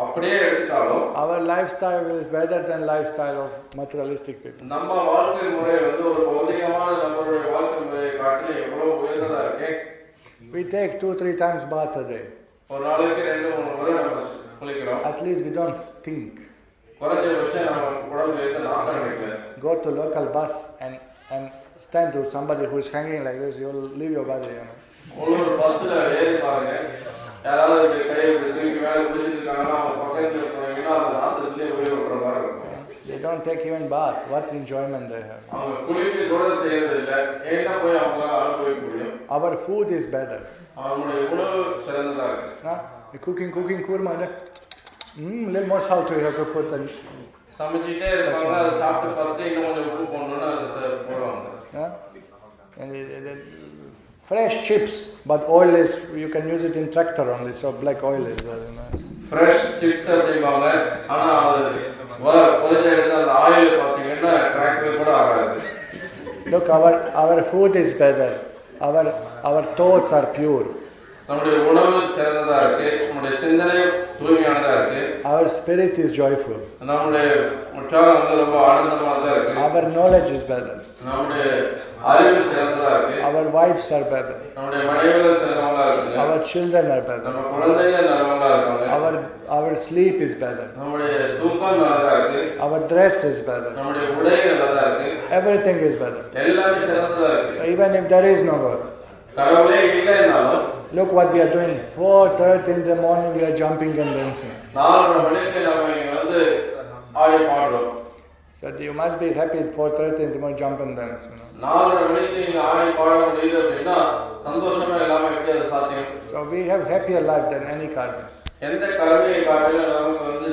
அப்படியே எடுத்துட்டாலும் our lifestyle is better than lifestyle of materialistic people. நம்ம வாழ்க்கை முறை வந்து ஒரு பௌதிகமான நம்மளுடைய வாழ்க்கை முறையை காட்டிலும் எவ்வளவு உயர்ந்ததா இருக்கு. We take 2-3 times bath a day. ஒரு நாளைக்கு 2-3 முறை நம்ம குளிக்கிறோம். At least we don't stink. குறைஞ்சபட்சம் நம்ம உடம்புல இருந்து நாத்தம் அடிக்கல. Go to local bus and stand to somebody who is hanging like this, you will leave your body, you know. ஒரு பஸ்ல ஏறி பாருங்க, யாராவது கையை தூக்கி மேல பிடிச்சிட்டு இருக்காங்கன்னா அவங்க பக்கத்துல இருக்கிறவங்கன்னா அந்த நாத்தத்திலே உயிர் விடுற மாதிரி இருக்கும். They don't take even bath. What enjoyment they have. அவங்க குளிக்க கூட செய்யறது இல்ல, ஏன்னா போய் அவங்க அனுபவிக்க முடியும். Our food is better. அவங்களுடைய உணவு சிறந்ததா இருக்கு. Cooking kurma. Little more salt we have to put. சமைச்சிட்டே இருப்பாங்க, அதை சாப்பிட்டு பார்த்துட்டு இன்னும் கொஞ்சம் உப்பு போடணும்னு அதை போடுவாங்க. And fresh chips, but oil is, you can use it in tractor only, so black oil is there. Fresh chips செய்வாங்க, ஆனா அது பொரிச்ச எடுத்து அந்த ஆயில் பார்த்தீங்கன்னா டிராக்டர் கூட ஆகாது. Look, our food is better. Our thoughts are pure. நம்முடைய உணவு சிறந்ததா இருக்கு, நம்முடைய சிந்தனை தூய்மையானதா இருக்கு. Our spirit is joyful. நம்முடைய உற்சாகம் வந்து ரொம்ப ஆனந்தமானதா இருக்கு. Our knowledge is better. நம்முடைய அறிவு சிறந்ததா இருக்கு. Our wives are better. நம்முடைய மனைவிகள் சிறந்தவங்களா இருக்காங்க. Our children are better. நம்ம குழந்தைகள் நல்லவங்களா இருக்காங்க. Our sleep is better. நம்முடைய தூக்கம் நல்லதா இருக்கு. Our dress is better. நம்முடைய உடை நல்லதா இருக்கு. Everything is better. எல்லாமே சிறந்ததா இருக்கு. So even if there is no God, கடவுளே இல்லைன்னாலும் look what we are doing. 4:30 in the morning we are jumping and dancing. 4:30 மணிக்கு நாம இங்க வந்து ஆடி பாடுறோம். So you must be happy at 4:30 in the morning, jump and dance. 4:30 மணிக்கு நீங்க ஆடி பாட முடியுது அப்படின்னா சந்தோஷமே இல்லாம எப்படி அது சாத்தியம்? So we have happier life than any karmas. எந்த கர்மையை காட்டிலும் நமக்கு வந்து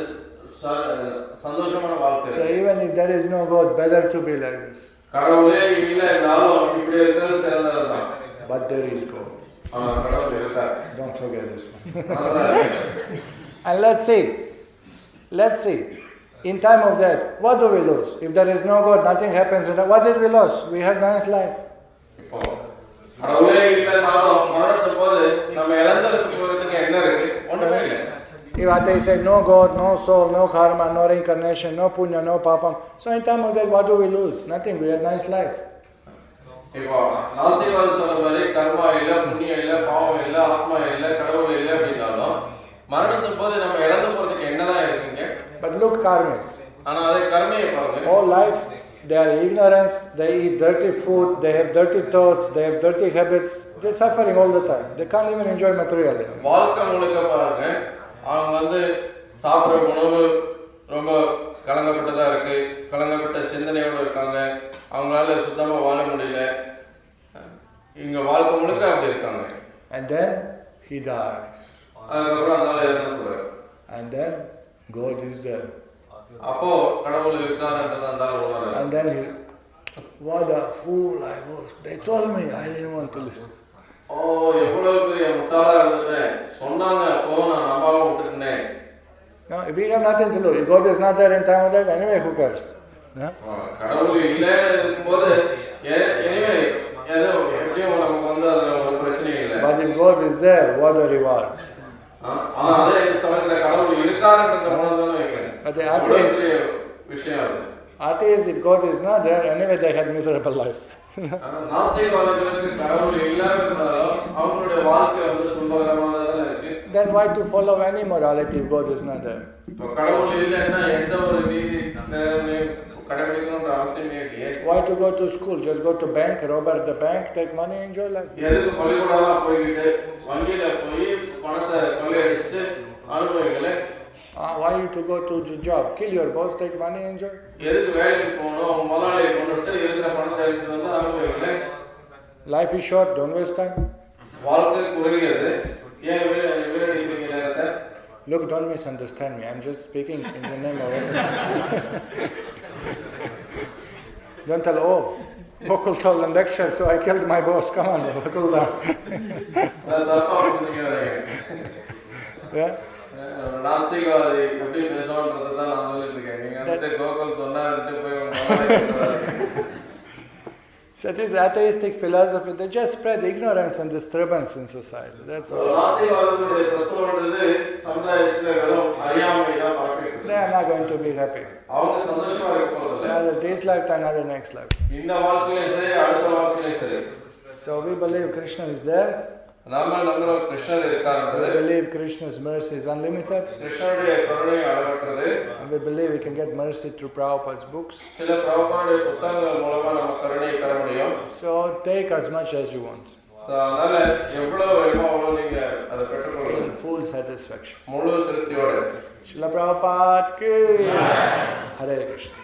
சந்தோஷமான வாழ்க்கை. So even if there is no God, better to be like this. கடவுளே இல்லைன்னாலும் இப்படி இருக்கிறது சிறந்ததுதான். But there is God. கடவுள் இருக்கார். Don't forget this one. And let's see. In time of death, what do we lose? If there is no God, nothing happens. What did we lose? We have nice life. இப்போ கடவுளே இல்லைன்னாலும் மரணத்தின் போது நம்ம இழந்ததுக்கு போறதுக்கு என்ன இருக்கு? ஒண்ணுமே இல்லை. If they say no God, no soul, no karma, no reincarnation, no punya, no papam. So in time of death, what do we lose? Nothing. We had nice life. இப்போ நாத்திகவாதி சொன்ன மாதிரி கர்மா இல்லை, புண்ணியம் இல்லை, பாவம் இல்லை, ஆத்மா இல்லை, கடவுள் இல்லை அப்படின்னாலும் மரணத்தின் போது நம்ம இழந்து போறதுக்கு என்னதான் இருக்குங்க? But look, karmas. ஆனா அதே கர்மையை பாருங்க. All life, they are ignorance, they eat dirty food, they have dirty thoughts, they have dirty habits. They're suffering all the time. They can't even enjoy materially. வாழ்க்கை முழுக்க பாருங்க, அவங்க வந்து சாப்பிட்ற உணவு ரொம்ப கலங்கப்பட்டதா இருக்கு, கலங்கப்பட்ட சிந்தனையோடு இருக்காங்க, அவங்களால சுத்தமா வாழ முடியல, இங்க வாழ்க்கை முழுக்க அப்படி இருக்காங்க. And then he dies. அதுக்கப்புறம் அதனால இறந்து போறாரு. And then God is there. அப்போ கடவுள் இருக்காருன்றத அந்த ஆள் உணர்றாரு. And then he, what a fool I was. They told me, I didn't want to listen. ஓ எவ்வளவு பெரிய முட்டாளா இருந்துட்டேன், சொன்னாங்க அப்போ நான் நம்பாம விட்டுட்டேன். No, we have nothing to lose. If God is not there in time of death, anyway, who cares? No? கடவுள் இல்லைன்னு இருக்கும்போது anyway ஏதோ எப்படியும் நமக்கு வந்து அதுல ஒரு பிரச்சனையும் இல்லை. But if God is there, what a reward. ஆனா அதே சமயத்துல கடவுள் இருக்காருன்றத உணர்ந்தாலும் வைக்கிறேன். But the atheist, விஷயம் அது. atheists, if God is not there, anyway they had miserable life. நாஸ்திகவாதிகளுக்கு கடவுள் இல்லாம இருந்தாலும் அவங்களுடைய வாழ்க்கை வந்து துன்பகரமானதா தான் இருக்கு. Then why to follow any morality if God is not there? இப்போ கடவுள் இல்லைன்னா எந்த ஒரு நீதி கடைபிடிக்கணும்ன்ற அவசியமே இல்லையே. Why to go to school? Just go to bank, rob at the bank, take money, enjoy life. எதுக்கு பள்ளிக்கூடமா போயிட்டு வங்கியில போய் பணத்தை கொள்ளையடிச்சிட்டு அனுபவிங்களே? Why to go to the job? Kill your boss, take money, enjoy. எதுக்கு வேலைக்கு போகணும், முதலாளியை கொண்டுட்டு இருக்கிற பணத்தை எடுத்துட்டு வந்து அனுபவிங்களே? Life is short, don't waste time. வாழ்க்கை குறுகியது, ஏன் வீணடிக்கிறீங்க நேரத்தை? Look, don't misunderstand me. I'm just speaking in the name of everything. Don't tell, oh, Gokula told a lecture, so I killed my boss. Come on, Gokula. Yeah? நாஸ்திகவாதி எப்படி பேசணும்ன்றதை தான் நான் சொல்லிட்டு இருக்கேன். நீங்க வந்து கோகுல் சொன்னாருன்ட்டு போய் So this atheistic philosophy, they just spread ignorance and disturbance in society. That's all. நாஸ்திகவாதிகளுடைய தத்துவம்ன்றது சமுதாயத்துல வெறும் அறியாமை தான் பரப்பிட்டு. They are not going to be happy. அவங்க சந்தோஷமா இருக்க போறதில்லை. Neither this lifetime, neither next life. இந்த வாழ்க்கையிலே சரி, அடுத்த வாழ்க்கையிலே சரி. So we believe Krishna is there. நாம நம்புறோம் கிருஷ்ணர் இருக்காருன்றது. We believe Krishna's mercy is unlimited. கிருஷ்ணருடைய கருணை அளவற்றது. And we believe we can get mercy through Prabhupada's books. சில பிரபுபாதுடைய புத்தகங்கள் மூலமா நம்ம கருணையை பெற முடியும். So take as much as you want. அதனால எவ்வளவு வேணுமோ அவ்வளவு நீங்க அதை பெற்றுக்கொள்ளுங்க. In full satisfaction. முழு திருப்தியோட. Srila Prabhupada ki Hare Krishna.